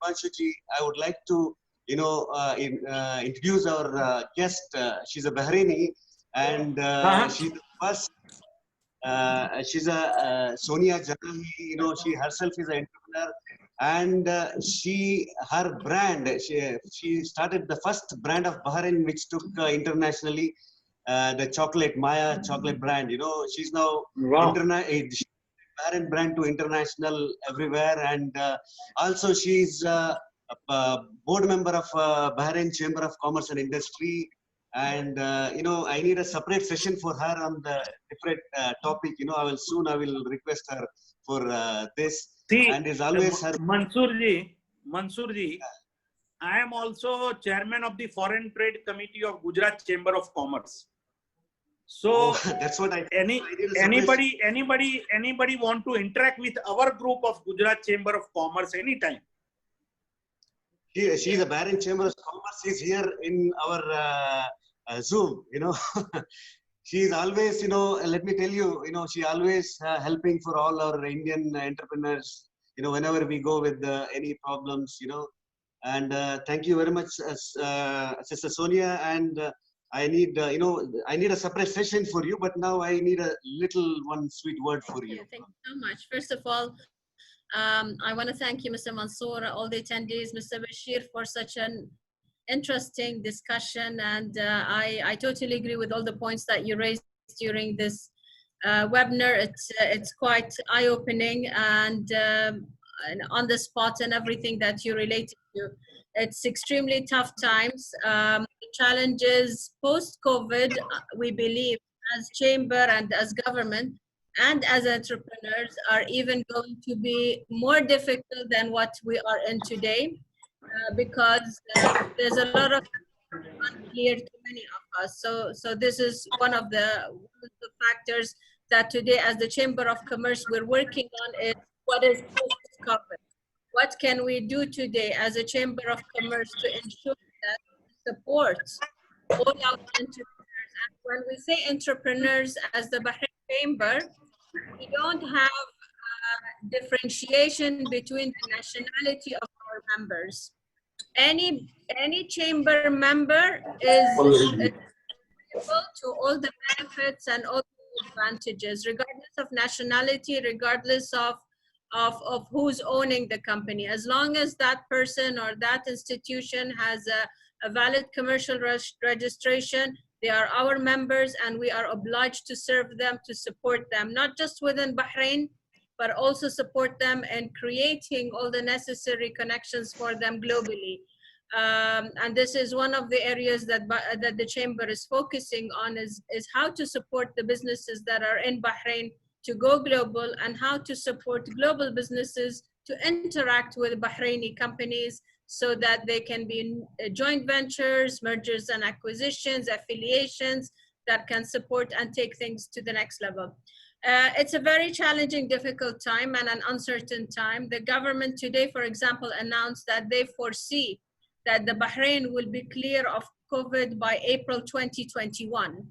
Himanshu ji, I would like to, introduce our guest. She's a Bahraini, and she's the first. She's a Sonia Janahi. She herself is an entrepreneur, and her brand. She started the first brand of Bahrain, which took internationally. The chocolate Maya chocolate brand. She's now Bahrain brand to international everywhere, and also she's a board member of Bahrain Chamber of Commerce and Industry. And, I need a separate session for her on the different topic. I will request her for this. See, And is always her. Mansoorji, I am also chairman of the Foreign Trade Committee of Gujarat Chamber of Commerce. So That's what I anybody want to interact with our group of Gujarat Chamber of Commerce anytime? She's a Bahrain Chamber of Commerce. She's here in our Zoom. She's always, let me tell you, she always helping for all our Indian entrepreneurs. Whenever we go with any problems, And thank you very much, Sister Sonia. And I need, I need a separate session for you. But now I need a little one sweet word for you. Thank you so much. First of all, I want to thank you, Mr. Mansoor, all the attendees, Mr. Bashir, for such an interesting discussion. And I totally agree with all the points that you raised during this webinar. It's quite eye-opening and on the spot, and everything that you related to. It's extremely tough times. The challenges post-COVID, we believe, as chamber and as government and as entrepreneurs, are even going to be more difficult than what we are in today, because there's a lot of unclear to many of us. So this is one of the factors that today, as the Chamber of Commerce, we're working on is what is post-COVID. What can we do today as a Chamber of Commerce to ensure that we support all our entrepreneurs? And when we say entrepreneurs as the Bahrain Chamber, we don't have differentiation between the nationality of our members. Any chamber member is eligible to all the benefits and all the advantages, regardless of nationality, regardless of who's owning the company. As long as that person or that institution has a valid commercial registration, they are our members, and we are obliged to serve them, to support them, not just within Bahrain, but also support them in creating all the necessary connections for them globally. And this is one of the areas that the Chamber is focusing on, is how to support the businesses that are in Bahrain to go global, and how to support global businesses to interact with Bahraini companies so that they can be joint ventures, mergers and acquisitions, affiliations that can support and take things to the next level. It's a very challenging, difficult time and an uncertain time. The government today, for example, announced that they foresee that the Bahrain will be clear of COVID by April 2021.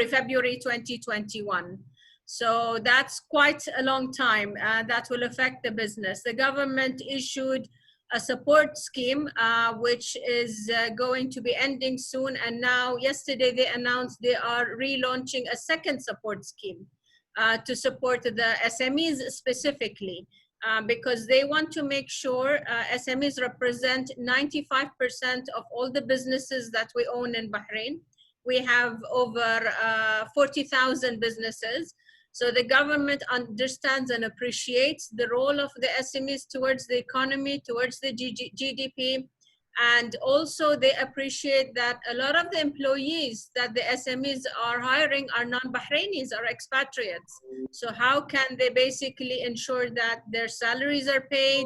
February 2021. So that's quite a long time. That will affect the business. The government issued a support scheme, which is going to be ending soon. And now, yesterday, they announced they are relaunching a second support scheme to support the SMEs specifically, because they want to make sure SMEs represent 95% of all the businesses that we own in Bahrain. We have over 40,000 businesses. So the government understands and appreciates the role of the SMEs towards the economy, towards the GDP. And also they appreciate that a lot of the employees that the SMEs are hiring are non-Bahrainis or expatriates. So how can they basically ensure that their salaries are paid,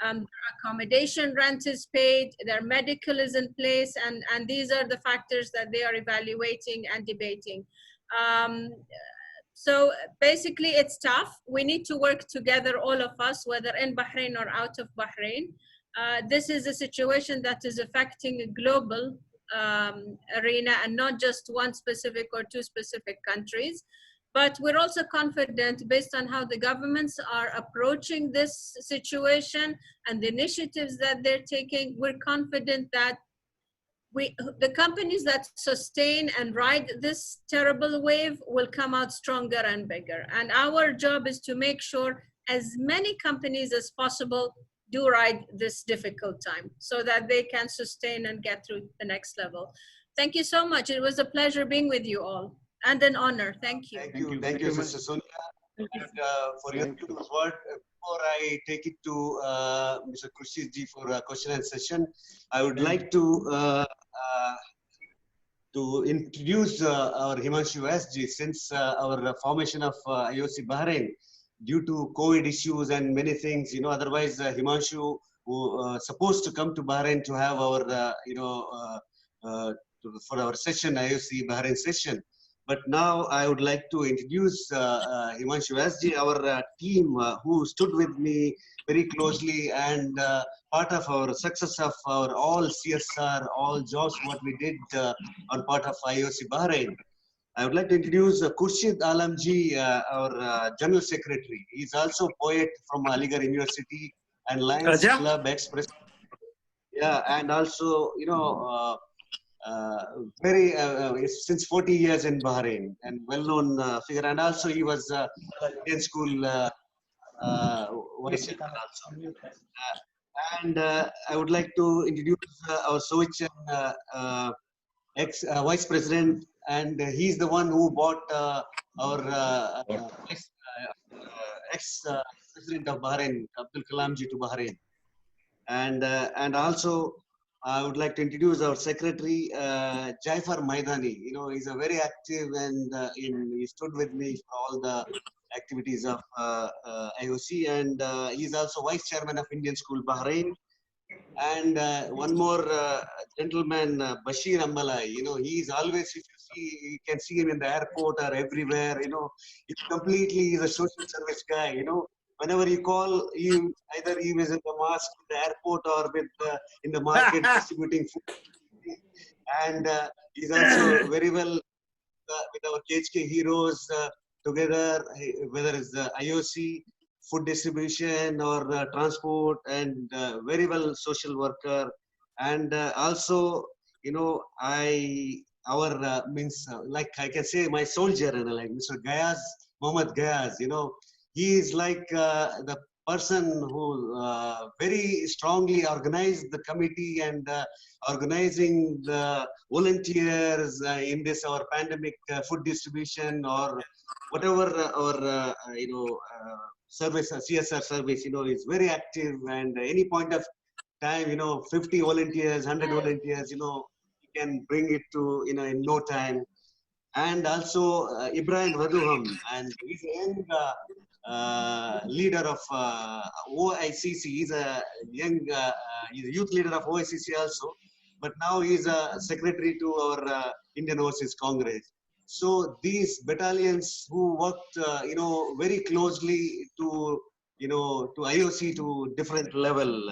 their accommodation rent is paid, their medical is in place, and these are the factors that they are evaluating and debating. So basically it's tough. We need to work together, all of us, whether in Bahrain or out of Bahrain. This is a situation that is affecting a global arena and not just one specific or two specific countries. But we're also confident, based on how the governments are approaching this situation and the initiatives that they're taking, we're confident that the companies that sustain and ride this terrible wave will come out stronger and bigger. And our job is to make sure as many companies as possible do ride this difficult time so that they can sustain and get through the next level. Thank you so much. It was a pleasure being with you all and an honor. Thank you. Thank you, Sister Sonia. For your Thank you. word, before I take it to Mr. Khurshid ji for a question and session, I would like to introduce our Himanshu SG, since our formation of IOC Bahrain, due to COVID issues and many things, otherwise Himanshu who supposed to come to Bahrain to have our, for our session, IOC Bahrain session. But now I would like to introduce Himanshu SG, our team who stood with me very closely and part of our success of our all CSR, all jobs what we did on part of IOC Bahrain. I would like to introduce Khurshid Alamji, our General Secretary. He's also poet from Aligarh University and Lions Raja? Club ex-president. Yeah, and also, very since 40 years in Bahrain and well-known figure. And also he was Indian school vice chairman also. And I would like to introduce our Sowichan ex-vice president, and he's the one who bought our ex-president of Bahrain, Abdul Kalamji, to Bahrain. And also I would like to introduce our secretary, Jaifar Maidani. He's a very active and he stood with me for all the activities of IOC, and he's also vice chairman of Indian School Bahrain. And one more gentleman, Bashir Ambalai. He's always, if you see, you can see him in the airport or everywhere. He's a social service guy. Whenever you call, either he is in the mosque, in the airport, or in the market distributing food. And he's also very well with our KHK heroes together, whether it's the IOC, food distribution or transport, and very well social worker. And also, like I can say my soldier, like Mr. Gayaz, Mohammad Gayaz, he is like the person who very strongly organized the committee and organizing the volunteers in this our pandemic food distribution or whatever our service, CSR service, is very active, and any point of time, 50 volunteers, 100 volunteers, you can bring it to, in no time. And also Ibrahim Raduham, and he's a young leader of OICC. He's a young, he's a youth leader of OICC also, but now he's a secretary to our Indian Overseas Congress. So these battalions who worked, very closely to, to IOC to different level,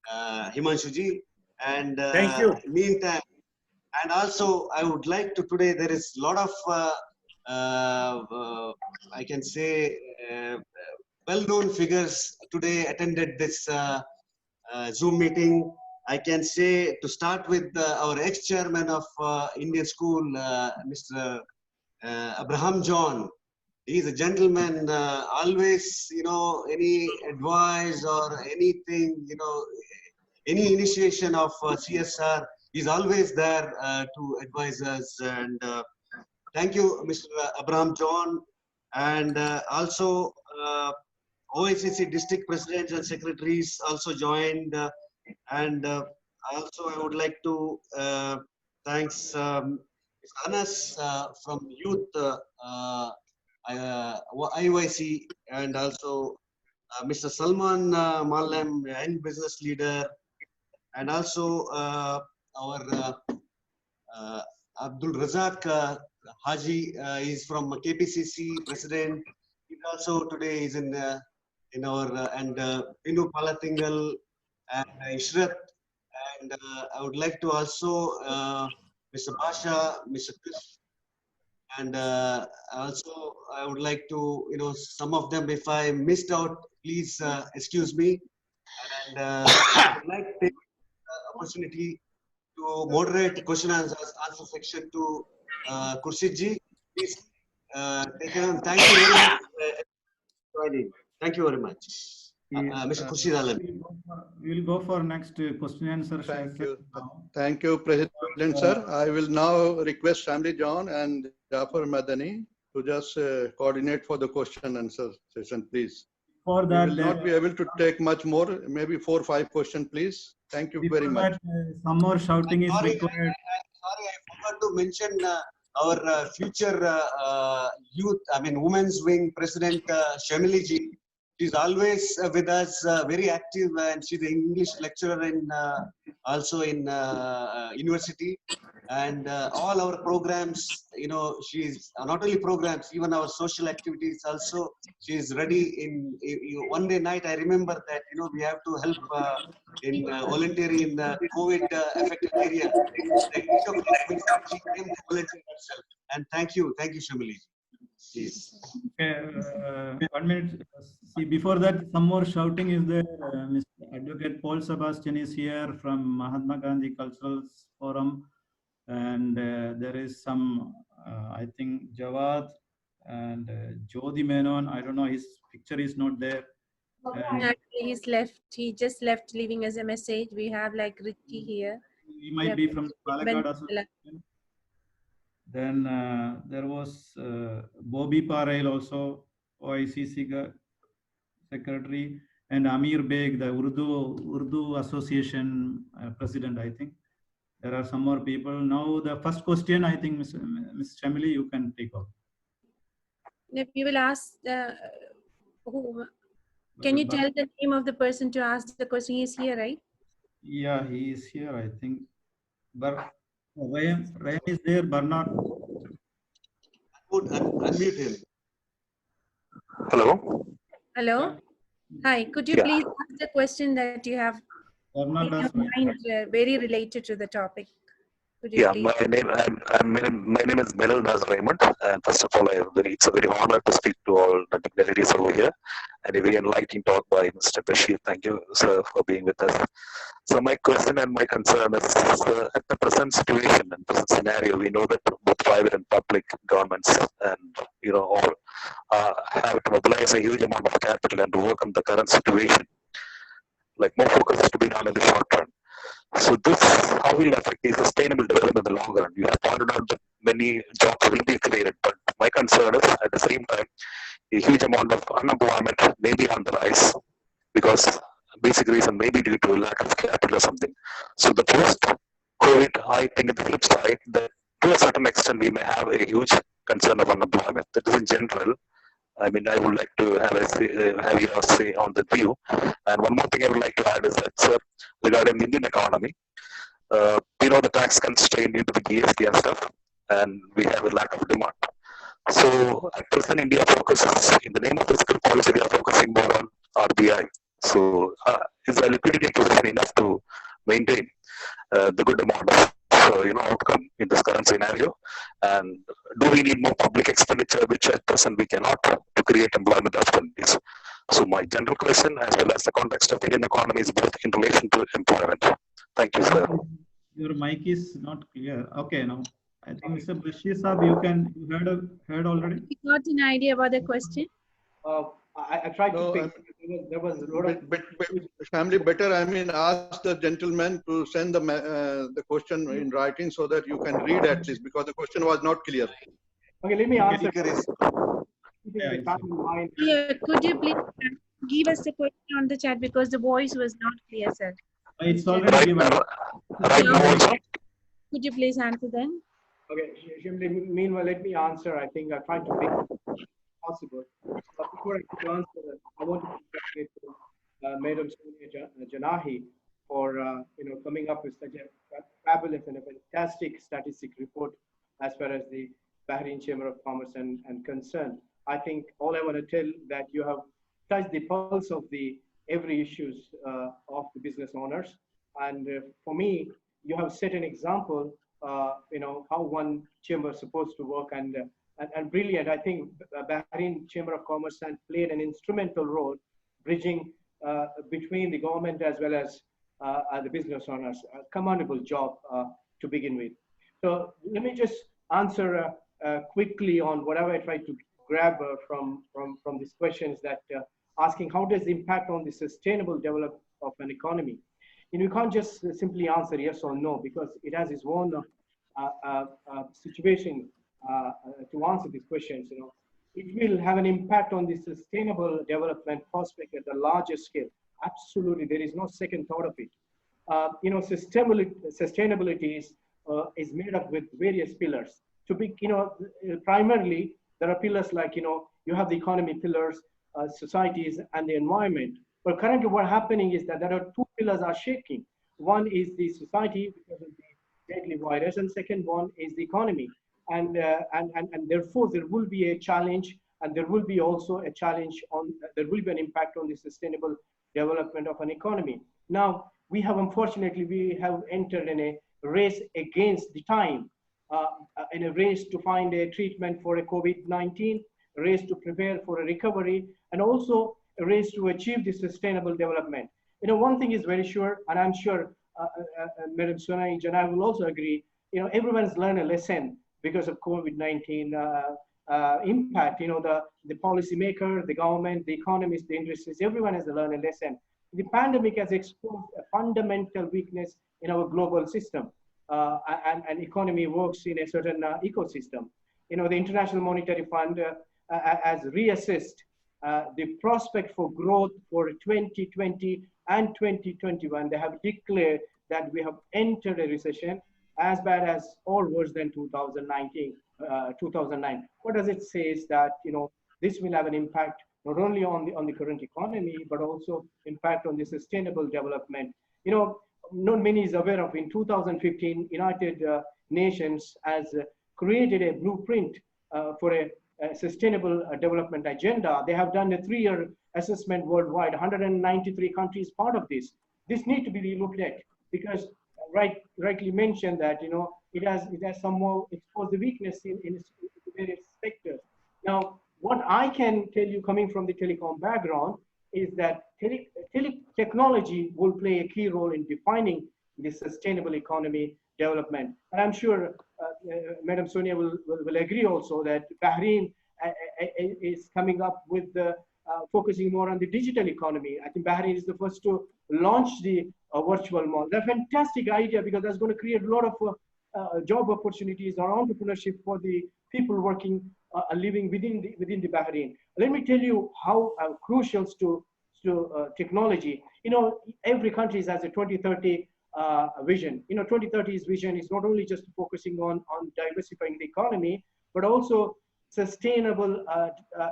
Himanshuji. And Thank you. Meantime, and also I would like to today, there is a lot of, I can say, well-known figures today attended this Zoom meeting. I can say, to start with, our ex-chairman of Indian School, Mr. Abraham John. He's a gentleman, always, any advice or anything, any initiation of CSR, he's always there to advise us. And thank you, Mr. Abraham John. And also OICC district presidents and secretaries also joined. And also I would like to thanks Anas from Youth IOIC, and also Mr. Salman Malem, young business leader, and also our Abdul Razak Haji is from KPCC president. He also today is in our and Inu Palatingal and Ishrat. And I would like to also Mr. Basha, Mr. Krish, and also I would like to, some of them, if I missed out, please excuse me. And I would like to take the opportunity to moderate the question and answer section to Khurshid ji. Please take it on. Thank you very much for joining. Thank you very much. Mr. Khurshid Alam. We will go for next question and answer Thank session you. now. Thank you, President, sir. I will now request Shamli John and Jafar Madani to just coordinate for the question and answer session, please. For We that, will not be able to take much more, maybe 4 or 5 questions, please. Thank you very before much. that, some more shouting is Sorry, required. sorry, I forgot to mention our future youth, I mean, Women's Wing President Shamili ji. She's always with us, very active, and she's an English lecturer in also in university. And all our programs, you know, she's not only programs, even our social activities also. She's ready in one day night. I remember that, you know, we have to help in voluntary in the COVID affected area. Like each of us, she came to volunteer herself. And thank you, Shamili. Please. Okay, 1 minute. See, before that, some more shouting is there. Mr. Advocate Paul Sebastian is here from Mahatma Gandhi Cultural Forum. And there is some, I think, Jawad and Jodi Menon. I don't know, his picture is not there. And Actually, he's left. He just left, leaving us a message. We have like Ricky here. he might be from Palakkad Ben- Association. Then there was Bobby Parail, also OICC secretary, and Amir Beg, the Urdu Association president, I think. There are some more people. Now the first question, I think, Ms. Shamili, you can take off. If you will ask, who, can you tell the name of the person to ask the question? He is here, right? Yeah, he is here, I think. Ryan is there, Bernard. Unmute him. Hello. Hello. Hi. Could you Yeah. please ask the question that you have Bernard in does. your mind, very related to the topic? Could you Yeah, please? my name is Melal Naz Raymond, and first of all, it's a very honor to speak to all the dignitaries over here, and a very enlightening talk by Mr. Bashir. Thank you, sir, for being with us. So my question and my concern is, at the present situation and present scenario, we know that both private and public governments and all have to mobilize a huge amount of capital and to work on the current situation. Like more focus is to be done in the short term. So this, how will affect the sustainable development in the long run? You have pointed out that many jobs will be created, but my concern is at the same time, a huge amount of unemployment may be on the rise because basic reason may be due to lack of capital or something. So the post-COVID, I think at the flip side, that to a certain extent, we may have a huge concern of unemployment. That is in general. I mean, I would like to have your say on the view. And one more thing I would like to add is that regarding the Indian economy, the tax constraint into the GST and stuff, and we have a lack of demand. So at present, India focuses, in the name of fiscal policy, they are focusing more on RBI. So is the liquidity position enough to maintain the good amount of outcome in this current scenario? And do we need more public expenditure, which at present we cannot, to create employment opportunities? So my general question, as well as the context of Indian economy, is both in relation to employment. Thank you, sir. Your mic is not clear. Okay, now I think Mr. Bashir Saab, you heard already. You got an idea about the question? I tried No, to pick. There was a lot of. Family, better, ask the gentleman to send the question in writing so that you can read at least, because the question was not clear. Okay, let me answer. Yeah, Yeah, could you please give us the question on the chat because the voice was not clear, sir. it's already given. Right now also. Could you please answer then? Okay, Shimli, meanwhile, let me answer. I think I tried to make it possible. But before I could answer, I want to congratulate Madam Sonia Janahi for coming up with such a fabulous and a fantastic statistic report as far as the Bahrain Chamber of Commerce and concerned. I think all I want to tell that you have touched the pulse of every issues of the business owners, and for me, you have set an example. How one chamber is supposed to work, and brilliant. I think Bahrain Chamber of Commerce has played an instrumental role bridging between the government as well as the business owners. A commendable job to begin with. So let me just answer quickly on whatever I tried to grab from these questions that asking how does the impact on the sustainable development of an economy. You can't just simply answer yes or no because it has its own situation to answer these questions. It will have an impact on the sustainable development prospect at the larger scale. Absolutely, there is no second thought of it. Sustainability is made up with various pillars. Primarily there are pillars like you have the economy pillars, societies, and the environment. But currently, what's happening is that there are two pillars are shaking. One is the society because of the deadly virus, and second one is the economy. And therefore there will be a challenge, and there will be also a challenge on. There will be an impact on the sustainable development of an economy. Now, we have entered in a race against the time, in a race to find a treatment for a COVID-19, a race to prepare for a recovery, and also a race to achieve the sustainable development. One thing is very sure, and I'm sure Madam Sonia and I will also agree, everyone's learned a lesson because of COVID-19 impact. The policymaker, the government, the economists, the industries, everyone has learned a lesson. The pandemic has exposed a fundamental weakness in our global system, and economy works in a certain ecosystem. The International Monetary Fund has reassessed the prospect for growth for 2020 and 2021. They have declared that we have entered a recession as bad as or worse than 2009. What does it say is that this will have an impact not only on the current economy, but also impact on the sustainable development. Not many is aware of, in 2015, United Nations has created a blueprint for a sustainable development agenda. They have done a 3-year assessment worldwide, 193 countries part of this. This need to be relooked at because rightly mentioned that it has somehow exposed the weakness in various sectors. Now, what I can tell you coming from the telecom background is that technology will play a key role in defining the sustainable economy development. And I'm sure Madam Sonia will agree also that Bahrain is coming up with focusing more on the digital economy. I think Bahrain is the first to launch the virtual mall. That's a fantastic idea because that's going to create a lot of job opportunities or entrepreneurship for the people working, living within the Bahrain. Let me tell you how crucial to technology. Every country has a 2030 vision. 2030's vision is not only just focusing on diversifying the economy, but also sustainable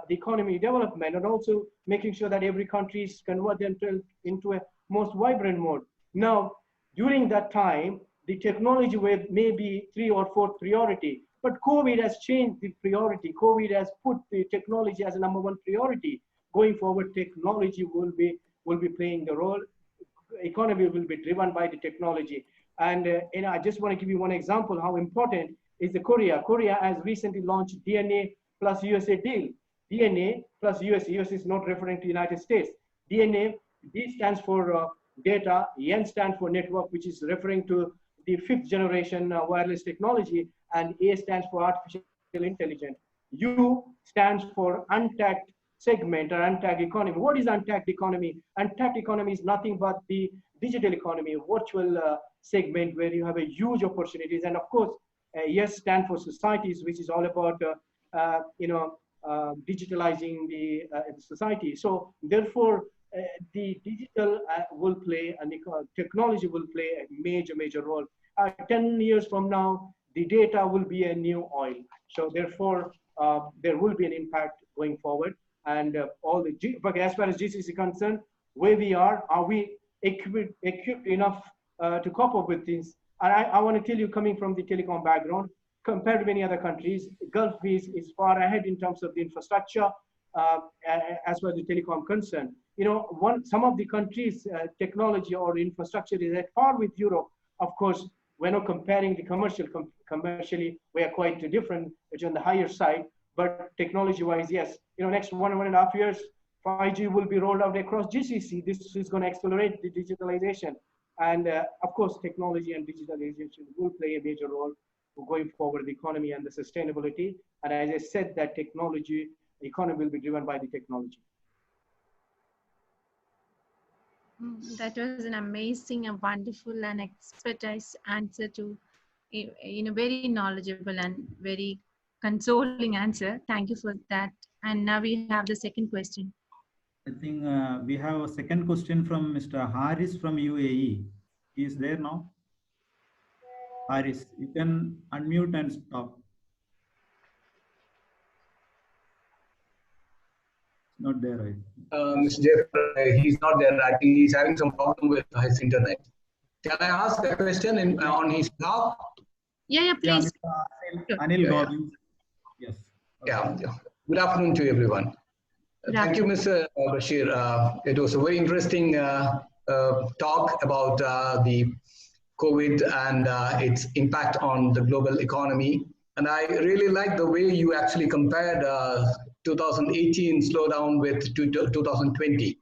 the economy development, and also making sure that every country is convert themselves into a most vibrant mode. Now, during that time, the technology may be 3 or 4 priority, but COVID has changed the priority. COVID has put the technology as a #1 priority. Going forward, technology will be playing the role. Economy will be driven by the technology. And I just want to give you one example how important is the Korea. Korea has recently launched DNA plus USA deal. DNA plus USA. USA is not referring to United States. DNA, D stands for data, N stands for network, which is referring to the 5th generation wireless technology, and A stands for artificial intelligence. U stands for untapped segment or untapped economy. What is untapped economy? Untapped economy is nothing but the digital economy, a virtual segment where you have a huge opportunities. And of course, S stands for societies, which is all about digitalizing the society. So therefore, the digital will play and the technology will play a major role. 10 years from now, the data will be a new oil. So therefore, there will be an impact going forward. And but as far as GCC is concerned, where we are we equipped enough to cope up with things? And I want to tell you, coming from the telecom background, compared to many other countries, Gulf is far ahead in terms of the infrastructure as far as the telecom concerned. Some of the countries' technology or infrastructure is at par with Europe. Of course, we're not comparing the commercially, we are quite different, which on the higher side, but technology-wise, yes. Next 1.5 years, 5G will be rolled out across GCC. This is going to accelerate the digitalization. And of course, technology and digitalization will play a major role going forward, the economy and the sustainability. And as I said, that technology, the economy will be driven by the technology. That was an amazing and wonderful and expertise answer to, very knowledgeable and very consoling answer. Thank you for that. And now we have the second question. I think we have a second question from Mr. Haris from UAE. He is there now. Haris, you can unmute and talk. Not there, right? Mr. Jay, he's not there. I think he's having some problem with his internet. Can I ask a question on his behalf? Yeah, Yeah, please. Mr. Anil Govind. Yes. Yeah. Good afternoon to everyone. Thank you, Mr. Bashir. It was a very interesting talk about the COVID and its impact on the global economy. And I really like the way you actually compared 2018 slowdown with 2020,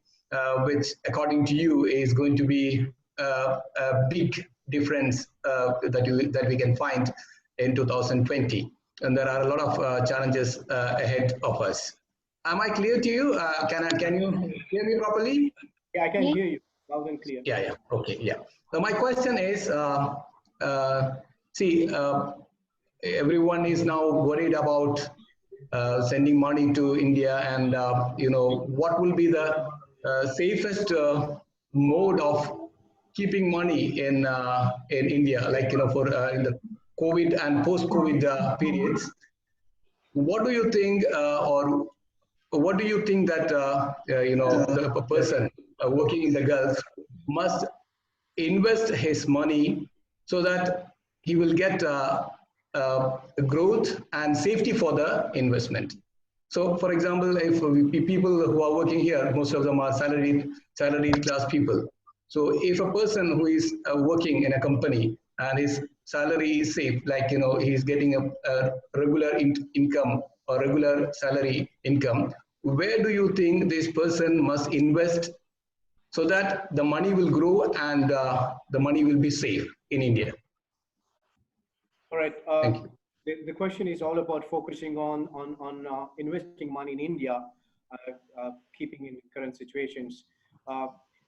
which according to you is going to be a big difference that we can find in 2020. And there are a lot of challenges ahead of us. Am I clear to you? Can you hear me properly? Yeah, I can hear you loud and clear. Yeah. Okay. Yeah. So my question is, everyone is now worried about sending money to India, and what will be the safest mode of keeping money in India, like for in the COVID and post-COVID periods. What do you think, or what do you think that the person working in the Gulf must invest his money so that he will get growth and safety for the investment? So, for example, if people who are working here, most of them are salaried class people. So, if a person who is working in a company and his salary is safe, like he's getting a regular income or regular salary income, where do you think this person must invest so that the money will grow and the money will be safe in India? All right. Thank you. The question is all about focusing on investing money in India, keeping in current situations.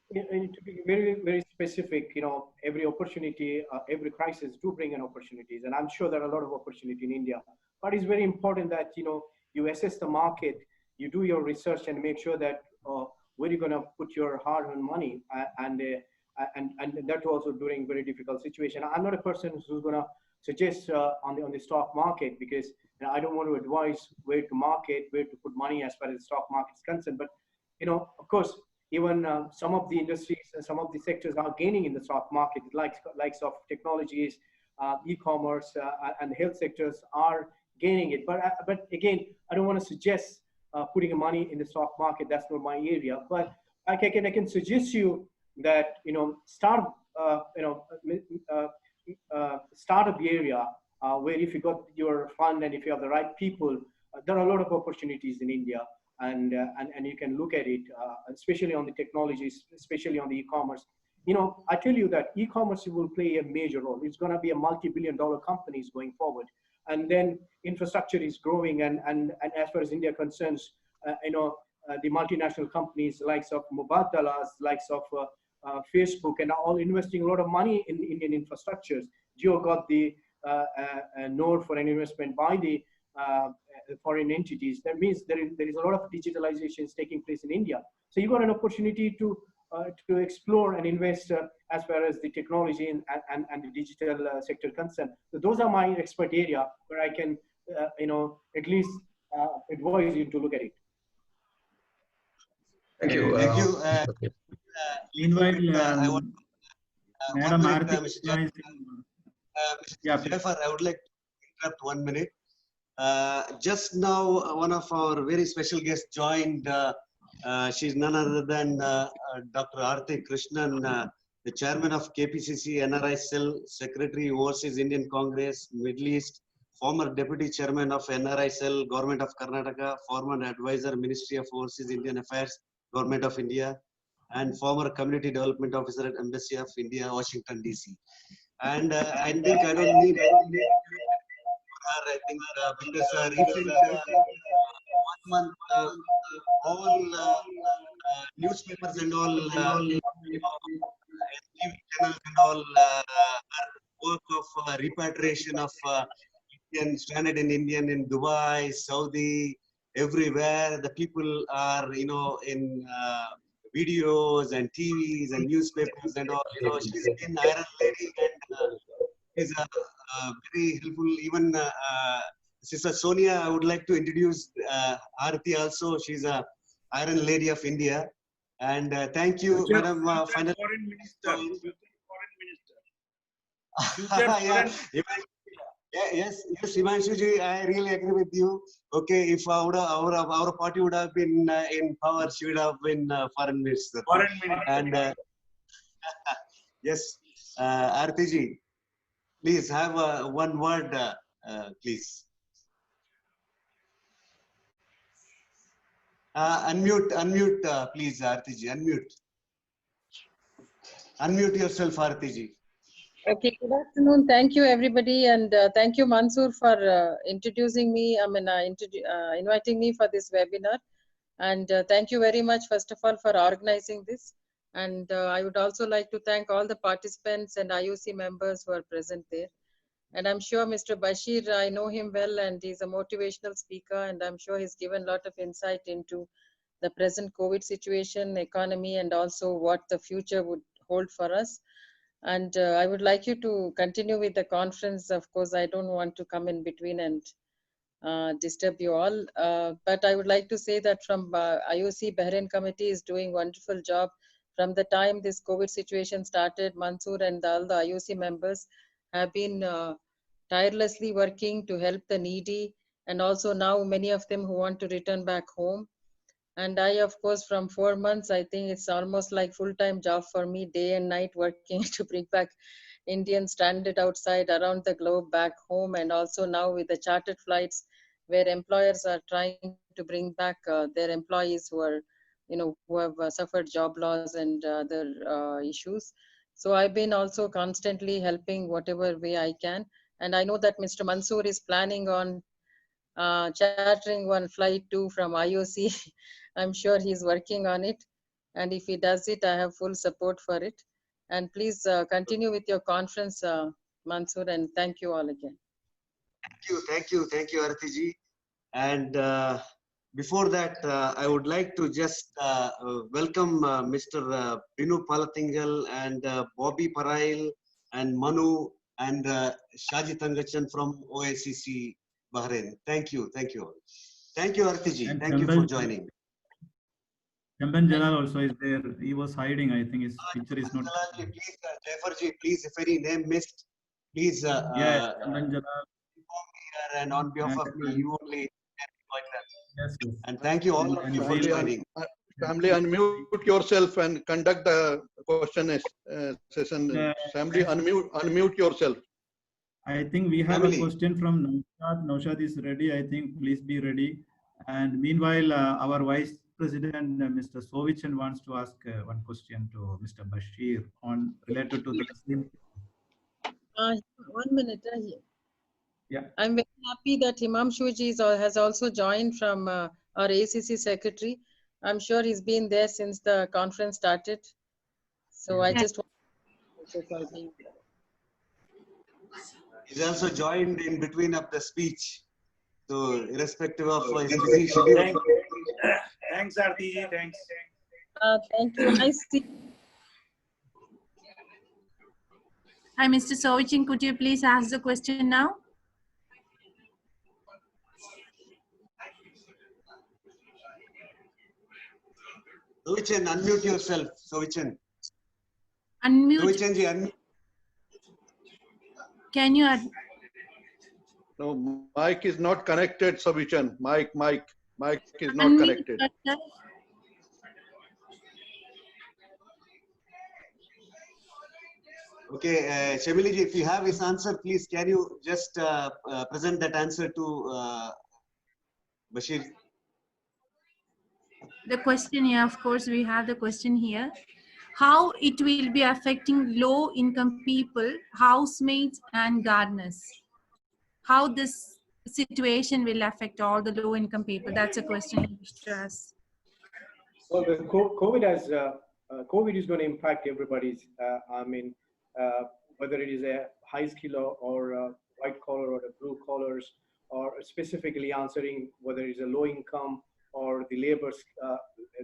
And to be very, very specific, every opportunity, every crisis do bring in opportunities. And I'm sure there are a lot of opportunity in India. But it's very important that, you assess the market, you do your research and make sure that where you're going to put your hard-earned money, and that also during very difficult situation. I'm not a person who's going to suggest on the stock market, because I don't want to advise where to market, where to put money as far as the stock market is concerned. But of course, even some of the industries and some of the sectors are gaining in the stock market, likes of technologies, e-commerce, and the health sectors are gaining it. But again, I don't want to suggest putting money in the stock market. That's not my area. But I can suggest you that startup area where if you got your fund and if you have the right people, there are a lot of opportunities in India, and you can look at it, especially on the technologies, especially on the e-commerce. I tell you that e-commerce will play a major role. It's going to be a multi-billion-dollar companies going forward. And then infrastructure is growing, and as far as India concerns, the multinational companies likes of Mubadalas, likes of Facebook, and are all investing a lot of money in Indian infrastructures. Jio got the node for an investment by the foreign entities. That means there is a lot of digitalizations taking place in India. So you got an opportunity to explore and invest as far as the technology and the digital sector concerned. So those are my expert area where I can, at least advise you to look at it. Thank you. Thank you. Okay. Meanwhile, Madam Aarti Mr. Jafar, I would like to interrupt 1 minute. Just now, one of our very special guests joined. She's none other than Dr. Aarti Krishnan, the chairman of KPCC NRI Cell, secretary overseas Indian Congress, Middle East, former deputy chairman of NRI Cell, Government of Karnataka, former advisor, Ministry of Overseas Indian Affairs, Government of India, and former community development officer at Embassy of India, Washington, DC. And I think I don't need I think because recent 1 month, all newspapers and all TV channels and all work of repatriation of Indian, stranded in Indian in Dubai, Saudi, everywhere. The people are, you know, in videos and TVs and newspapers and all. You know, she's been Iron Lady and is very helpful. Even Sister Sonia, I would like to introduce Aarti also. She's a Iron Lady of India. And thank you, Future, Madam. future Final. foreign minister. Future foreign minister. Future Yeah, foreign. yes, Himanshu, I really agree with you. Okay, if our party would have been in power, she would have been foreign minister. Foreign minister. And yes, Aarti ji, please have one word, please. Unmute, please, Aarti ji, unmute. Unmute yourself, Aarti ji. Okay, good afternoon. Thank you, everybody, and thank you, Mansoor, for introducing me. Inviting me for this webinar, and thank you very much, first of all, for organizing this. And I would also like to thank all the participants and IOC members who are present there. And I'm sure Mr. Bashir, I know him well, and he's a motivational speaker, and I'm sure he's given a lot of insight into the present COVID situation, economy, and also what the future would hold for us. And I would like you to continue with the conference. Of course, I don't want to come in between and disturb you all. But I would like to say that from IOC Bahrain Committee is doing wonderful job. From the time this COVID situation started, Mansoor and all the IOC members have been tirelessly working to help the needy. And also now many of them who want to return back home. And I, of course, from 4 months, I think it's almost like full-time job for me, day and night working to bring back Indians stranded outside around the globe back home. And also now with the chartered flights where employers are trying to bring back their employees who are, you know, who have suffered job loss and other issues. So I've been also constantly helping whatever way I can. And I know that Mr. Mansoor is planning on chartering one flight too from IOC. I'm sure he's working on it. And if he does it, I have full support for it. And please continue with your conference, Mansoor, and thank you all again. Thank you, Aarti ji. And before that, I would like to just welcome Mr. Binu Palathingal and Bobby Parail and Manu and Shaji Thangachan from OACC Bahrain. Thank you all. Thank you, Aarti ji. And Thank you for joining. Jamban Jalal also is there. He was hiding. I think his picture is not. Please, Jafarji, please, if any name missed, please Yeah, Jamban Jalal. And on behalf of me, you only like that. Yes. And thank you all of you for joining. Family, unmute yourself and conduct the question session. Family, unmute yourself. I think we have a question from Naushad. Naushad is ready. I think please be ready. And meanwhile, our Vice President, Mr. Sovichan, wants to ask one question to Mr. Bashir on related to the same. 1 minute. Yeah. I'm very happy that Himanshu ji has also joined from our ACC secretary. I'm sure he's been there since the conference started. So I just want to being there. He's also joined in between of the speech. So irrespective of his busy schedule. Thanks, Aarti ji. Thanks. Thank you. I see. Hi, Mr. Sovichan, could you please ask the question now? Sovichan, unmute yourself. Sovichan. Unmute. Sovichan ji, unmute. Can you? No, mic is not connected, Sovichan. Mic is not Unmute connected. yourself. Okay, Shamili ji, if you have his answer, please can you just present that answer to Bashir? The question here, of course, we have the question here. How it will be affecting low-income people, housemates and gardeners? How this situation will affect all the low-income people? That's a question I wish to ask. Well, the COVID is going to impact everybody's. Whether it is a high skill or white collar or the blue collars, or specifically answering whether it's a low income or the labor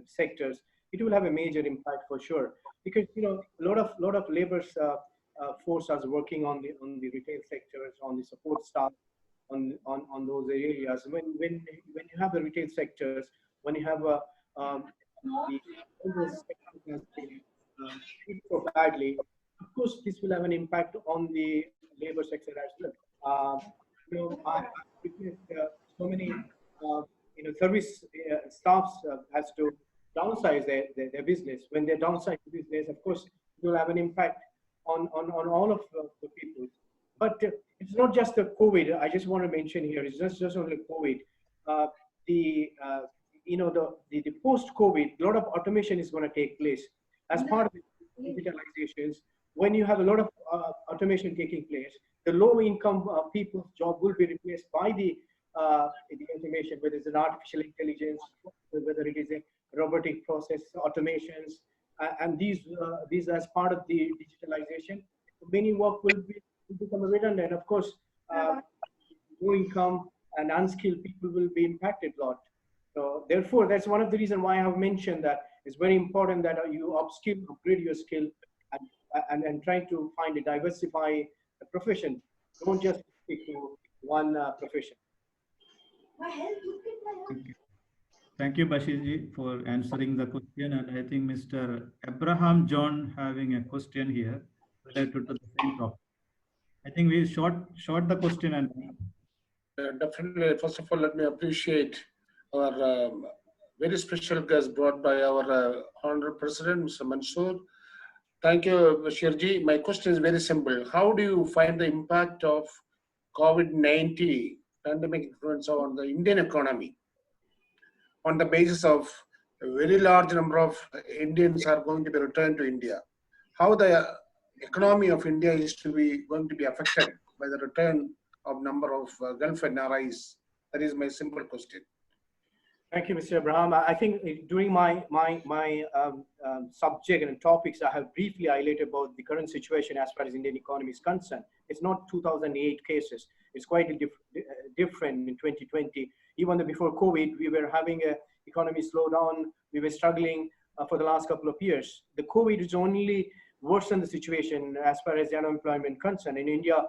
sectors, it will have a major impact for sure. Because a lot of labor force is working on the retail sectors, on the support staff, on those areas. When you have the retail sectors, when you have the sectors hit so badly, of course this will have an impact on the labor sector as well. I witnessed so many service staffs has to downsize their business. When they downsize the business, of course it will have an impact on all of the people. But it's not just the COVID. I just want to mention here, it's just only COVID. The post-COVID, a lot of automation is going to take place as part of the digitalizations. When you have a lot of automation taking place, the low-income people's job will be replaced by the automation, whether it's an artificial intelligence, whether it is a robotic process automations, and these as part of the digitalization, many work will become redundant. Of course, low income and unskilled people will be impacted a lot. So therefore, that's one of the reasons why I have mentioned that it's very important that you upgrade your skill, and try to find a diversify the profession. Don't just stick to one profession. Thank you, Bashirji, for answering the question. And I think Mr. Abraham John having a question here related to the same topic. I think we short the question and definitely. First of all, let me appreciate our very special guest brought by our Honorable President, Mr. Mansoor. Thank you, Bashirji. My question is very simple. How do you find the impact of COVID-19 pandemic influence on the Indian economy, on the basis of a very large number of Indians are going to be returned to India? How the economy of India is going to be affected by the return of number of Gulf NRIs? That is my simple question. Thank you, Mr. Abraham. I think during my subject and topics, I have briefly highlighted about the current situation as far as Indian economy is concerned. It's not 2008 cases. It's quite different in 2020. Even before COVID, we were having an economy slowdown. We were struggling for the last couple of years. The COVID is only worsened the situation as far as the unemployment concerned. In India,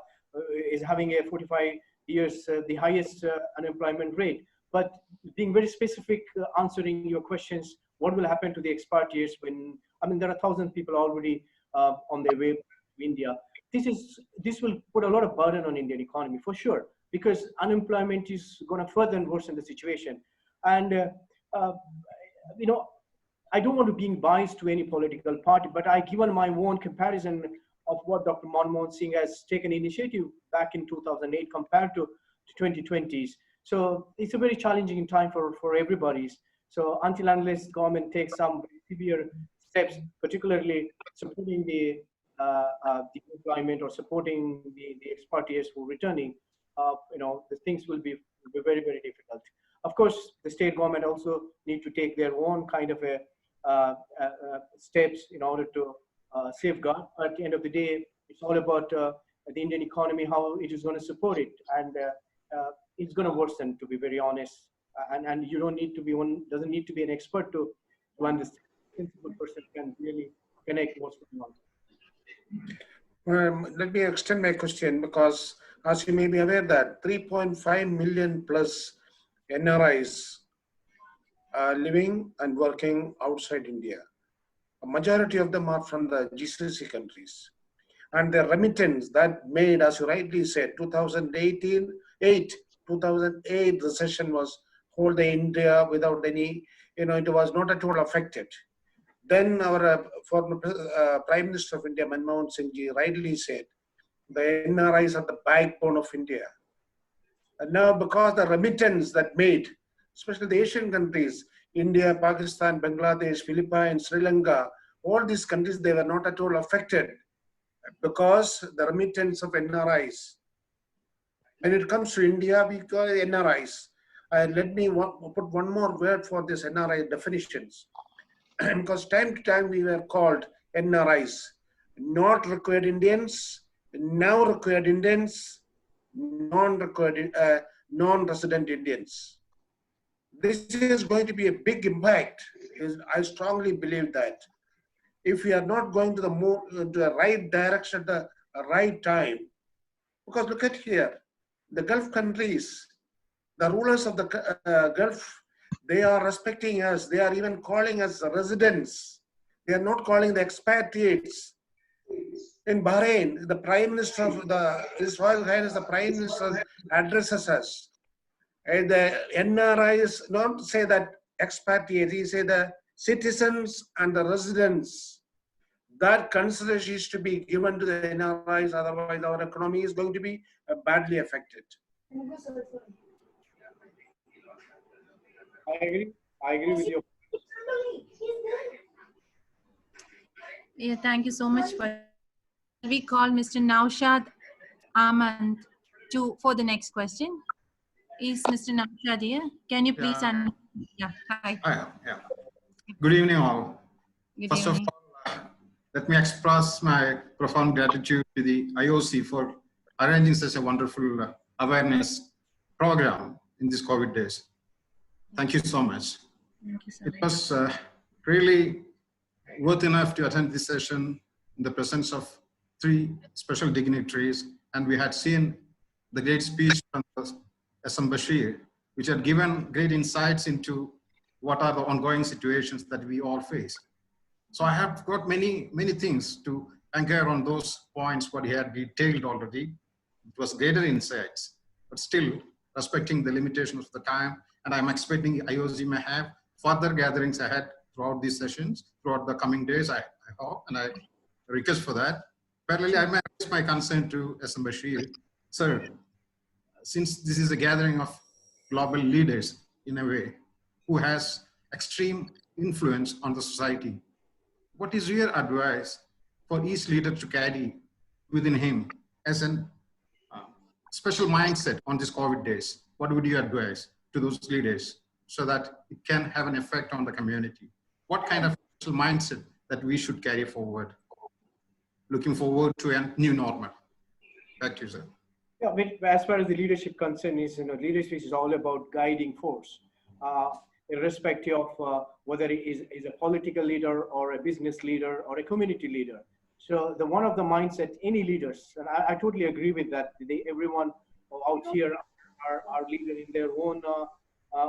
is having a 45 years the highest unemployment rate. But being very specific, answering your questions, what will happen to the expatriates when, there are 1,000 people already on their way to India. This will put a lot of burden on Indian economy for sure, because unemployment is going to further worsen the situation. And, I don't want to be biased to any political party, but I given my own comparison of what Dr. Manmohan Singh has taken initiative back in 2008 compared to 2020s. So it's a very challenging time for everybody. So until unless government takes some severe steps, particularly supporting the employment or supporting the expatriates who are returning, the things will be very, very difficult. Of course, the state government also need to take their own kind of steps in order to safeguard. But at the end of the day, it's all about the Indian economy, how it is going to support it. And it's going to worsen, to be very honest, and you don't need to be doesn't need to be an expert to understand. A sensible person can really connect what's going on. Let me extend my question, because as you may be aware that 3.5 million plus NRIs are living and working outside India. A majority of them are from the GCC countries, and the remittance that made, as you rightly said, 2008 recession was hold India without any, it was not at all affected. Then our former Prime Minister of India, Manmohan Singh ji, rightly said, the NRIs are the backbone of India. And now because the remittance that made, especially the Asian countries, India, Pakistan, Bangladesh, Philippines, Sri Lanka, all these countries, they were not at all affected because the remittance of NRIs. When it comes to India, we call it NRIs. Let me put one more word for this NRI definitions. Because time to time we were called NRIs, not required Indians, now required Indians, non-resident Indians. This is going to be a big impact. I strongly believe that if we are not going to the right direction at the right time, because look at here, the Gulf countries, the rulers of the Gulf, they are respecting us. They are even calling us residents. They are not calling the expatriates. In Bahrain, the Prime Minister of His Royal Highness, the Prime Minister addresses us. And the NRIs don't say that expatriates, he say the citizens and the residents. That consideration is to be given to the NRIs, otherwise our economy is going to be badly affected. I agree with you. Yeah, thank you so much. We call Mr. Naushad Ahmad for the next question. Is Mr. Naushad here? Can you please yeah, hi. Yeah. Good evening, all. Good First evening. of all, let me express my profound gratitude to the IOC for arranging such a wonderful awareness program in these COVID days. Thank you so much. Thank you so It much. was really worth enough to attend this session in the presence of 3 special dignitaries, and we had seen the great speech from S.M. Bashir, which had given great insights into what are the ongoing situations that we all face. So I have got many things to anchor on those points what he had detailed already. It was greater insights, but still respecting the limitations of the time, and I'm expecting IOC may have further gatherings ahead throughout these sessions, throughout the coming days, I hope, and I request for that. Parallelly, I may raise my concern to S.M. Bashir. Sir, since this is a gathering of global leaders in a way, who has extreme influence on the society, what is your advice for each leader to carry within him as a special mindset on these COVID days? What would you advise to those leaders so that it can have an effect on the community? What kind of special mindset that we should carry forward, looking forward to a new normal? Back to you, sir. Yeah, as far as the leadership concern is, leadership is all about guiding force, irrespective of whether it is a political leader or a business leader or a community leader. So one of the mindset, any leaders, and I totally agree with that. Everyone out here are leaders in their own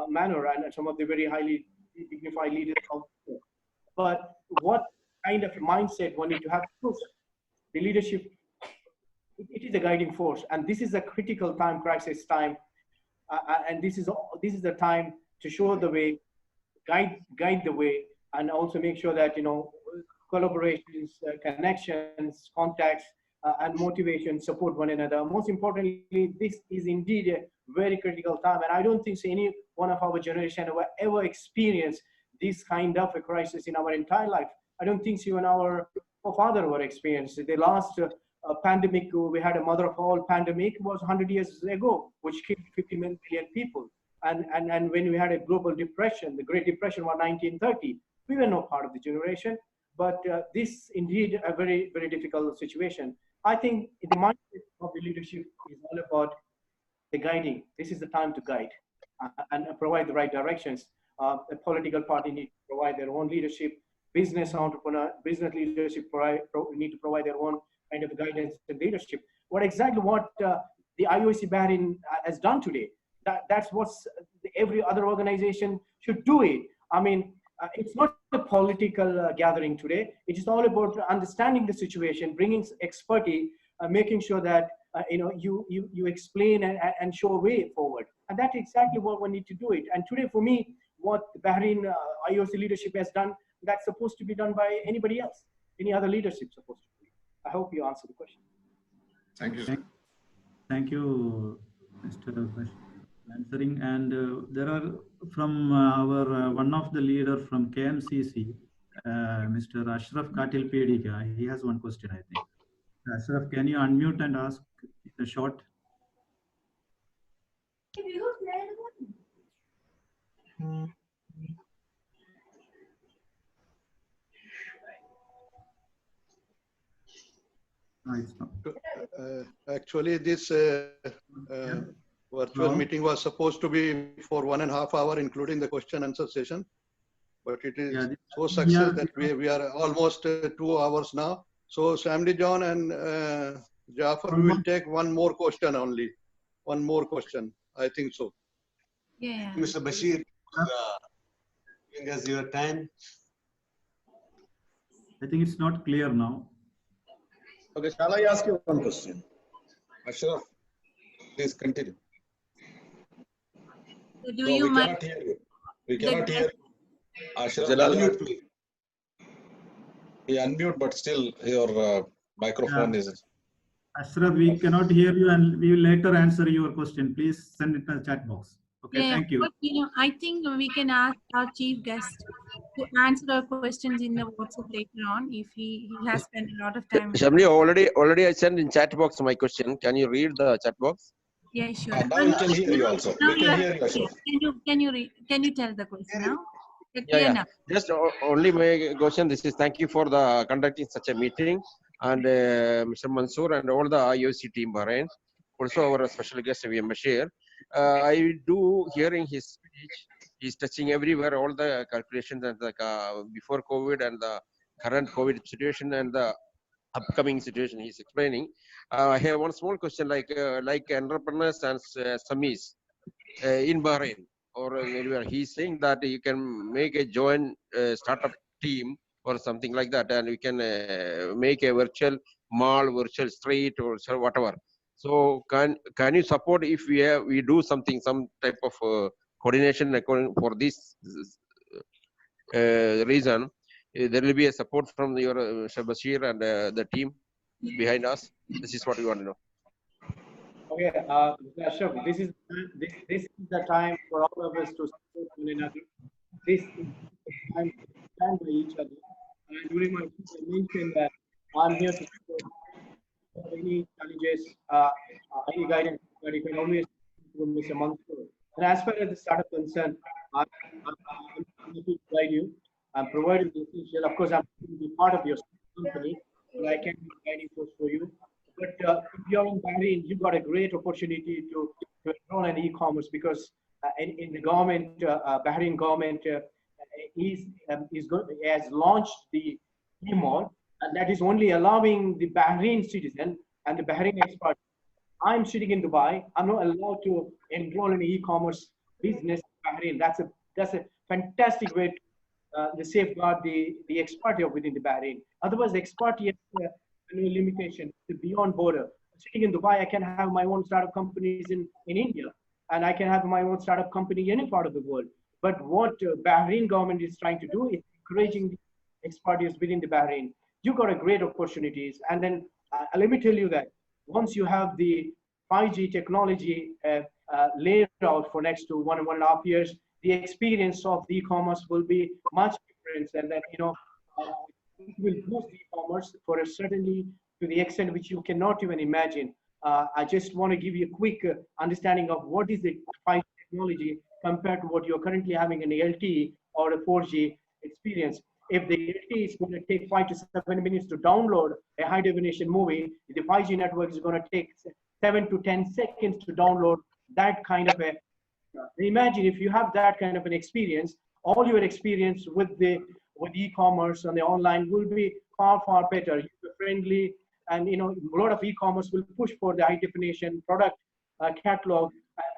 manner, and some of the very highly dignified leaders out there. But what kind of mindset one need to have? The leadership, it is a guiding force, and this is a critical time, crisis time, and this is the time to show the way, guide the way, and also make sure that collaborations, connections, contacts, and motivation support one another. Most importantly, this is indeed a very critical time, and I don't think any one of our generation ever experienced this kind of a crisis in our entire life. I don't think even our father were experienced. The last pandemic, we had a mother of all pandemic, was 100 years ago, which killed 50 million people. And when we had a global depression, the Great Depression was 1930, we were not part of the generation, but this indeed a very, very difficult situation. I think the mindset of the leadership is all about the guiding. This is the time to guide and provide the right directions. The political party need to provide their own leadership. Business entrepreneur, business leadership need to provide their own kind of guidance and leadership. What the IOC Bahrain has done today, that's what every other organization should do it. I mean, it's not a political gathering today. It is all about understanding the situation, bringing expertise, making sure that you explain and show a way forward. And that's exactly what we need to do it. And today, for me, what the Bahrain IOC leadership has done, that's supposed to be done by anybody else, any other leadership supposed to be. I hope you answer the question. Thank you, sir. Thank you, Mr. Bashir, answering. And there are from our one of the leader from KMCC, Mr. Ashraf Katil Pedika. He has one question, I think. Ashraf, can you unmute and ask a short? No, it's not. Actually, this virtual meeting was supposed to be for 1.5 hours, including the question and answer session. But it is so success that we are almost 2 hours now. So Shamli John and Jafar, we will take one more question only. One more question. I think so. Yeah. Mr. Bashir, giving us your time. I think it's not clear now. Okay, shall I ask you one question? Ashraf, please continue. So No, we cannot hear you. We cannot hear you. Ashraf, unmute, please. You unmute, but still your microphone is. Ashraf, we cannot hear you, and we will later answer your question. Please send it in the chat box. Okay, Yeah, thank you. but I think we can ask our chief guest to answer our questions in the WhatsApp later on if he has spent a lot of time. Shamli, already I sent in chat box my question. Can you read the chat box? Yeah, sure. Now we can hear you also. Now We can hear you, Ashraf. Can you tell the question now? Yeah. Just only my question. This is thank you for the conducting such a meeting, and Mr. Mansoor and all the IOC team Bahrain. Also our special guest VM Bashir. I do hearing his speech. He's touching everywhere all the calculations and the before COVID and the current COVID situation and the upcoming situation he's explaining. I have one small question like entrepreneurs and SMEs in Bahrain or anywhere. He's saying that you can make a joint startup team or something like that, and we can make a virtual mall, virtual street, or whatever. So can you support if we do something, some type of coordination for this reason? There will be a support from your Mr. Bashir and the team behind us. This is what we want to know. Okay, Ashraf, this is the time for all of us to support one another. This is the time to stand by each other. And during my speech, I mentioned that I'm here to support any challenges, any guidance that you can always from Mr. Mansoor. And as far as the startup concerned, I'm happy to guide you. I'm providing the essential. Of course, I'm going to be part of your company, but I can be guiding force for you. But if you're in Bahrain, you've got a great opportunity to enroll in e-commerce because in the government, Bahrain government has launched the e-mall, and that is only allowing the Bahrain citizen and the Bahrain expert. I'm sitting in Dubai. I'm not allowed to enroll in e-commerce business in Bahrain. That's a fantastic way to safeguard the expertise within the Bahrain. Otherwise, the expertise has no limitation to beyond border. Sitting in Dubai, I can have my own startup companies in India, and I can have my own startup company in any part of the world. But what Bahrain government is trying to do is encouraging the expertise within the Bahrain. You've got a great opportunities. And then let me tell you that once you have the 5G technology laid out for next to 1.5 years, the experience of the e-commerce will be much different. And then, it will boost e-commerce for certainly to the extent which you cannot even imagine. I just want to give you a quick understanding of what is the 5G technology compared to what you're currently having an LTE or a 4G experience. If the LTE is going to take 5 to 7 minutes to download a high definition movie, the 5G network is going to take 7 to 10 seconds to download that kind of a. Imagine if you have that kind of an experience, all your experience with e-commerce and the online will be far better, user-friendly, and a lot of e-commerce will push for the high definition product catalog,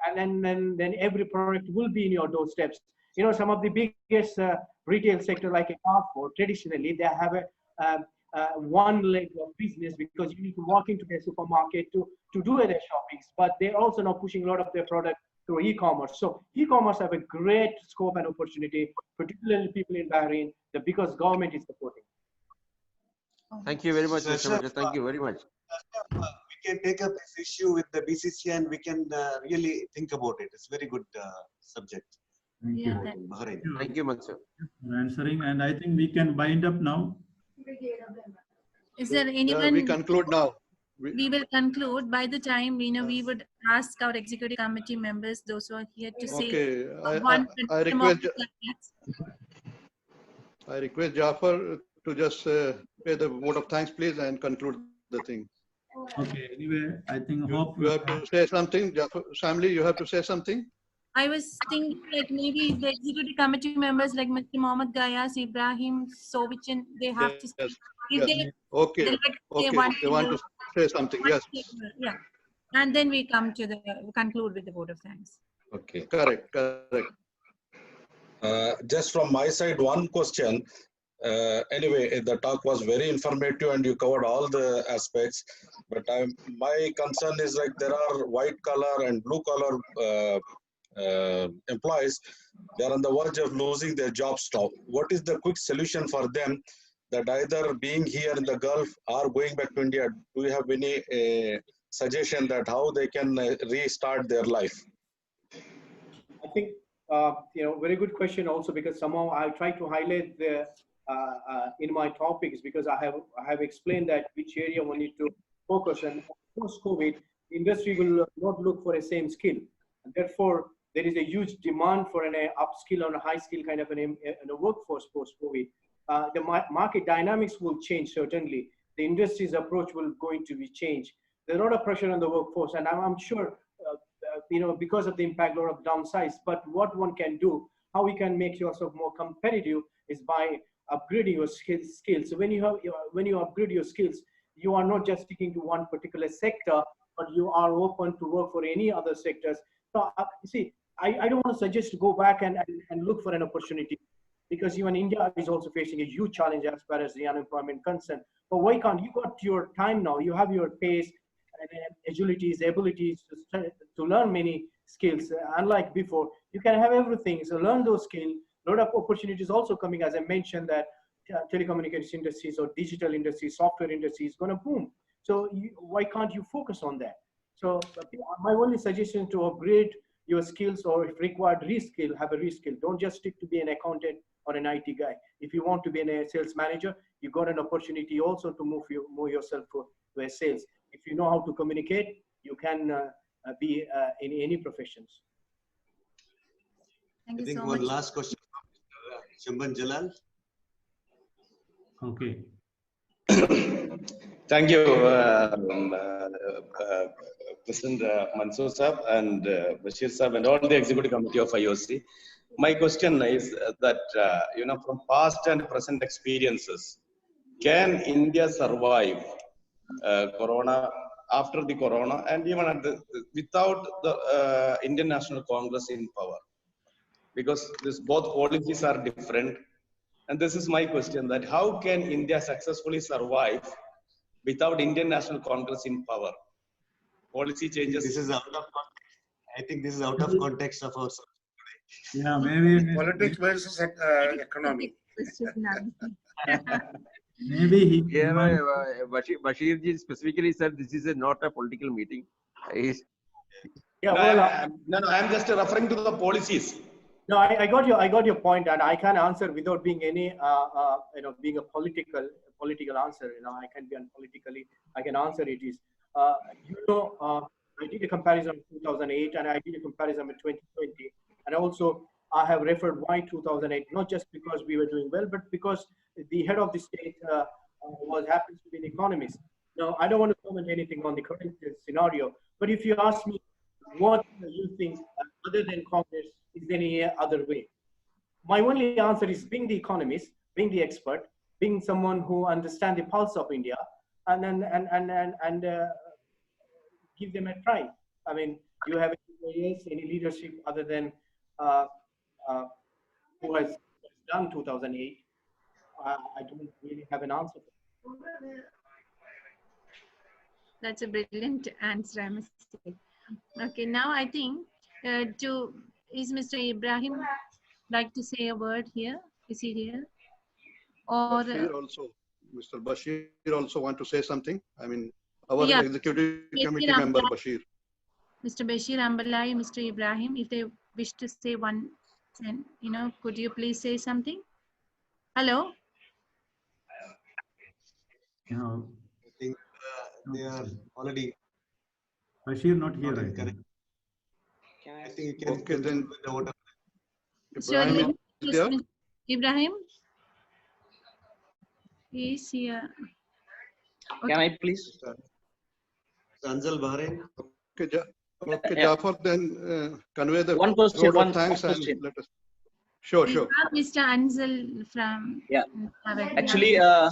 and then every product will be in your doorsteps. Some of the biggest retail sector like a Carrefour, traditionally they have a one leg of business because you need to walk into their supermarket to do their shoppings, but they're also now pushing a lot of their product through e-commerce. So e-commerce have a great scope and opportunity, particularly people in Bahrain, because government is supporting. Thank you very much, Mr. Majid. Thank you very much. We can take up this issue with the BCC and we can really think about it. It's a very good subject. Thank you. Bahrain. Thank you, Mansoor. For answering, and I think we can wind up now. Is there anyone? We conclude now. We will conclude. By the time we would ask our executive committee members, those who are here, to say I request Jafar to just pay the vote of thanks, please, and conclude the thing. Okay, anyway, I think hope You have to say something, Shamli, you have to say something. I was thinking like maybe the executive committee members like Mr. Mohammed Gayas, Ibrahim, Sovichin, they have to Yes, if yes. they Okay, they okay. They want to say something. Yes, yeah. And then we come to the conclude with the vote of thanks. Okay. correct, correct. Just from my side, one question. Anyway, the talk was very informative and you covered all the aspects. But my concern is like there are white collar and blue collar employees. They are on the verge of losing their jobs now. What is the quick solution for them that either being here in the Gulf or going back to India? Do you have any suggestion that how they can restart their life? I think very good question also, because somehow I try to highlight the in my topics, because I have explained that which area we need to focus, and post-COVID, the industry will not look for a same skill, and therefore there is a huge demand for an upskill or a high skill kind of a workforce post-COVID. The market dynamics will change certainly. The industry's approach will going to be changed. There's a lot of pressure on the workforce, and I'm sure because of the impact or of downsides. But what one can do, how we can make yourself more competitive, is by upgrading your skills. So when you upgrade your skills, you are not just sticking to one particular sector, but you are open to work for any other sectors. So see, I don't want to suggest to go back and look for an opportunity, because even India is also facing a huge challenge as far as the unemployment concern. But why can't you got your time now? You have your pace and agilities, abilities to learn many skills. Unlike before, you can have everything. So learn those skills. A lot of opportunities also coming, as I mentioned, that telecommunications industries or digital industries, software industry is going to boom. So why can't you focus on that? So my only suggestion to upgrade your skills, or if required, reskill, have a reskill. Don't just stick to be an accountant or an IT guy. If you want to be a sales manager, you got an opportunity also to move yourself to a sales. If you know how to communicate, you can be in any professions. Thank I you think so one much. last question from Mr. Shamban Jalal. Okay. Thank you, President Mansoor Saab and Bashir Saab and all the executive committee of IOC. My question is that, from past and present experiences, can India survive Corona, after the Corona, and even without the Indian National Congress in power? Because both policies are different. And this is my question, that how can India successfully survive without Indian National Congress in power? Policy changes. This is out of context. I think this is out of context of our subject today. Yeah, maybe. Politics versus economy. Maybe he. Here, Bashir ji specifically said this is not a political meeting. I'm just referring to the policies. No, I got your point, and I can answer without being any being a political answer. I can be unpolitically. I can answer it is. I did a comparison of 2008, and I did a comparison with 2020, and also I have referred why 2008, not just because we were doing well, but because the head of the state happens to be an economist. Now, I don't want to comment anything on the current scenario, but if you ask me what you think, other than Congress, is there any other way? My only answer is being the economist, being the expert, being someone who understands the pulse of India, and give them a try. I mean, do you have any leadership other than who has done 2008? I don't really have an answer. That's a brilliant answer, I must say. Okay, now I think is Mr. Ibrahim like to say a word here? Is he here? Or Mr. Bashir also want to say something? I mean, our executive committee member Bashir. Mr. Bashir Ambalai, Mr. Ibrahim, if they wish to say one, could you please say something? Hello? No. I think they are already. Bashir not here, I think. I think you can. Okay, then. Ibrahim is here? Ibrahim? He's here. Okay. Can I please? Anzal Bahrain. Okay, okay, Yeah. Jafar, then convey the One question, vote of one thanks and question. let us. Sure, We sure. have Mr. Ansel from. Yeah. Havard. Actually, a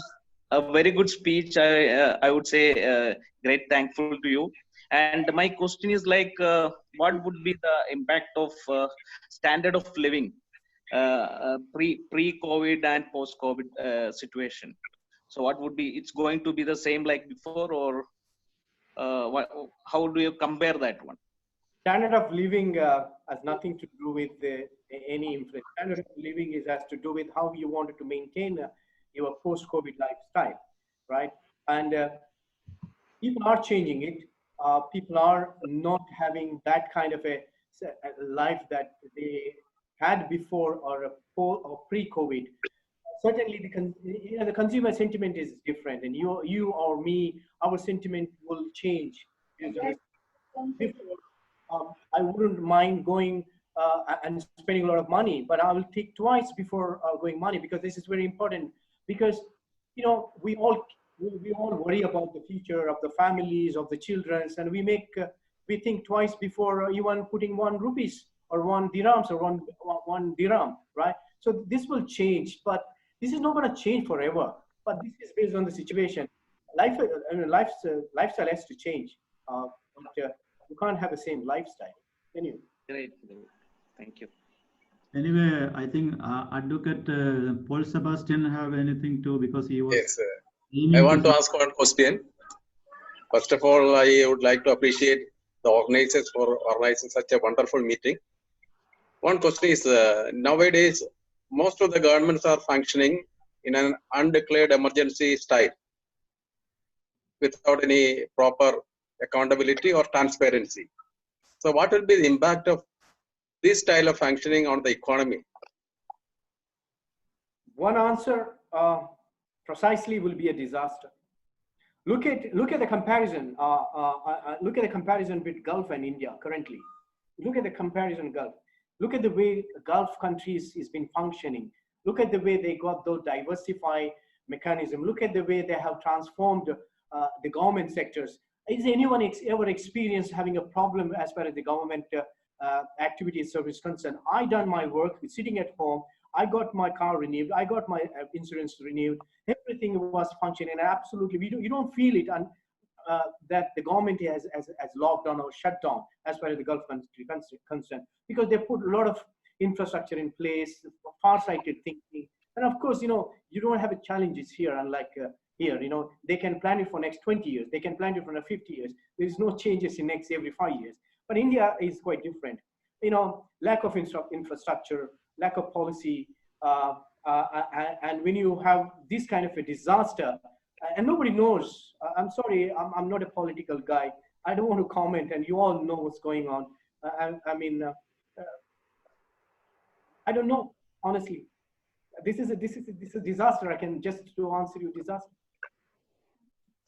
very good speech. I would say great thankful to you. And my question is like, what would be the impact of standard of living pre-COVID and post-COVID situation? So what would be? It's going to be the same like before, or how do you compare that one? Standard of living has nothing to do with any influence. Standard of living has to do with how you wanted to maintain your post-COVID lifestyle, right? And people are changing it. People are not having that kind of a life that they had before or pre-COVID. Certainly, the consumer sentiment is different, and you or me, our sentiment will change. Before, I wouldn't mind going and spending a lot of money, but I will think twice before going money, because this is very important. Because we all worry about the future of the families, of the children, and we think twice before even putting 1 rupees or 1 dirhams or one dirham, right? So this will change, but this is not going to change forever. But this is based on the situation. Lifestyle has to change. But you can't have the same lifestyle, can you? Great. Thank you. Anyway, I think Advocate Paul Sebastian have anything to, because he was. Yes, I want to ask one question. First of all, I would like to appreciate the organizers for organizing such a wonderful meeting. One question is, nowadays, most of the governments are functioning in an undeclared emergency style without any proper accountability or transparency. So what will be the impact of this style of functioning on the economy? One answer precisely will be a disaster. Look at the comparison. Look at the comparison with Gulf and India currently. Look at the comparison Gulf. Look at the way Gulf countries has been functioning. Look at the way they got those diversified mechanism. Look at the way they have transformed the government sectors. Is anyone ever experienced having a problem as far as the government activity service concerned? I done my work sitting at home. I got my car renewed. I got my insurance renewed. Everything was functioning absolutely. You don't feel it that the government has locked down or shut down as far as the Gulf country concerned, because they put a lot of infrastructure in place, far-sighted thinking. And of course, you don't have challenges here, unlike here. They can plan it for next 20 years. They can plan it for next 50 years. There's no changes in next every 5 years. But India is quite different. Lack of infrastructure, lack of policy, and when you have this kind of a disaster, and nobody knows. I'm sorry, I'm not a political guy. I don't want to comment, and you all know what's going on. I don't know, honestly. This is a disaster. I can just to answer you, disaster.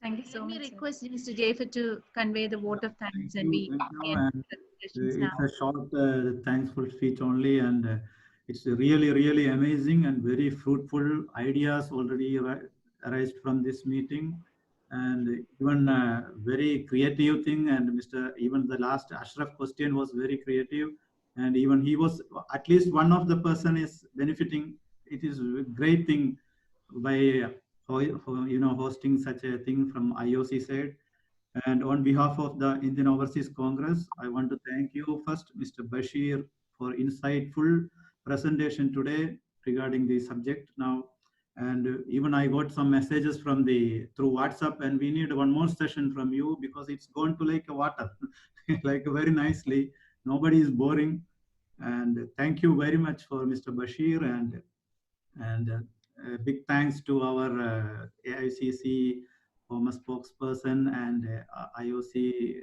Thank you so much. Let me request Mr. Jaffer to convey the vote of thanks, and we And it's a short, thankful speech only, and it's really amazing and very fruitful ideas already arised from this meeting, and even very creative thing. And even the last Ashraf question was very creative, and even he was, at least one of the person is benefiting. It is a great thing by hosting such a thing from IOC side. And on behalf of the Indian Overseas Congress, I want to thank you first, Mr. Bashir, for insightful presentation today regarding the subject now. And even I got some messages from through WhatsApp, and we need one more session from you, because it's gone to like a water, like very nicely. Nobody is boring. And thank you very much for Mr. Bashir, and big thanks to our AICC former spokesperson and IOC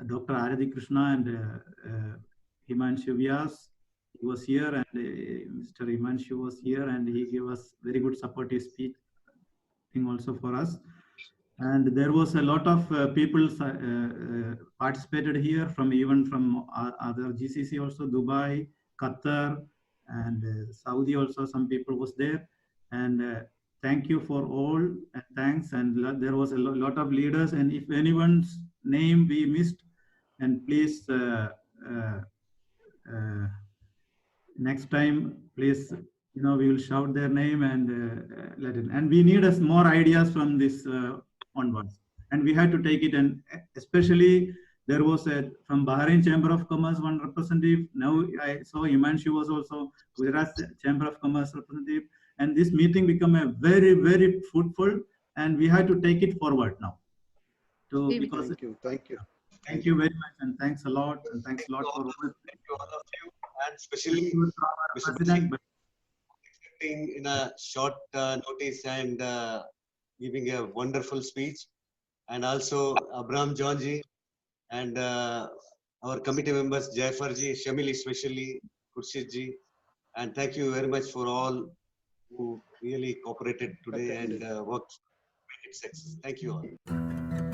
Dr. Aradhi Krishna and Himanshu Vyas. He was here, and Mr. Himanshu was here, and he gave us very good supportive speech also for us. And there was a lot of people participated here even from other GCC also, Dubai, Qatar, and Saudi also. Some people was there, and thank you for all, and thanks. And there was a lot of leaders, and if anyone's name we missed, and please next time, please, we will shout their name and let it. And we need more ideas from this onwards. And we had to take it, and especially there was from Bahrain Chamber of Commerce one representative. Now I saw Himanshu was also Gujarat Chamber of Commerce representative, and this meeting became a very, very fruitful, and we had to take it forward now. Because Thank you. Thank you very much, and thanks a lot, and thanks a lot for all. Thank you all of you, and especially Mr. Accepting in a short notice and giving a wonderful speech, and also Abraham Johnji and our committee members Jaifarji, Shamil especially, Khurshidji, and thank you very much for all who really cooperated today and worked to make it success. Thank you all.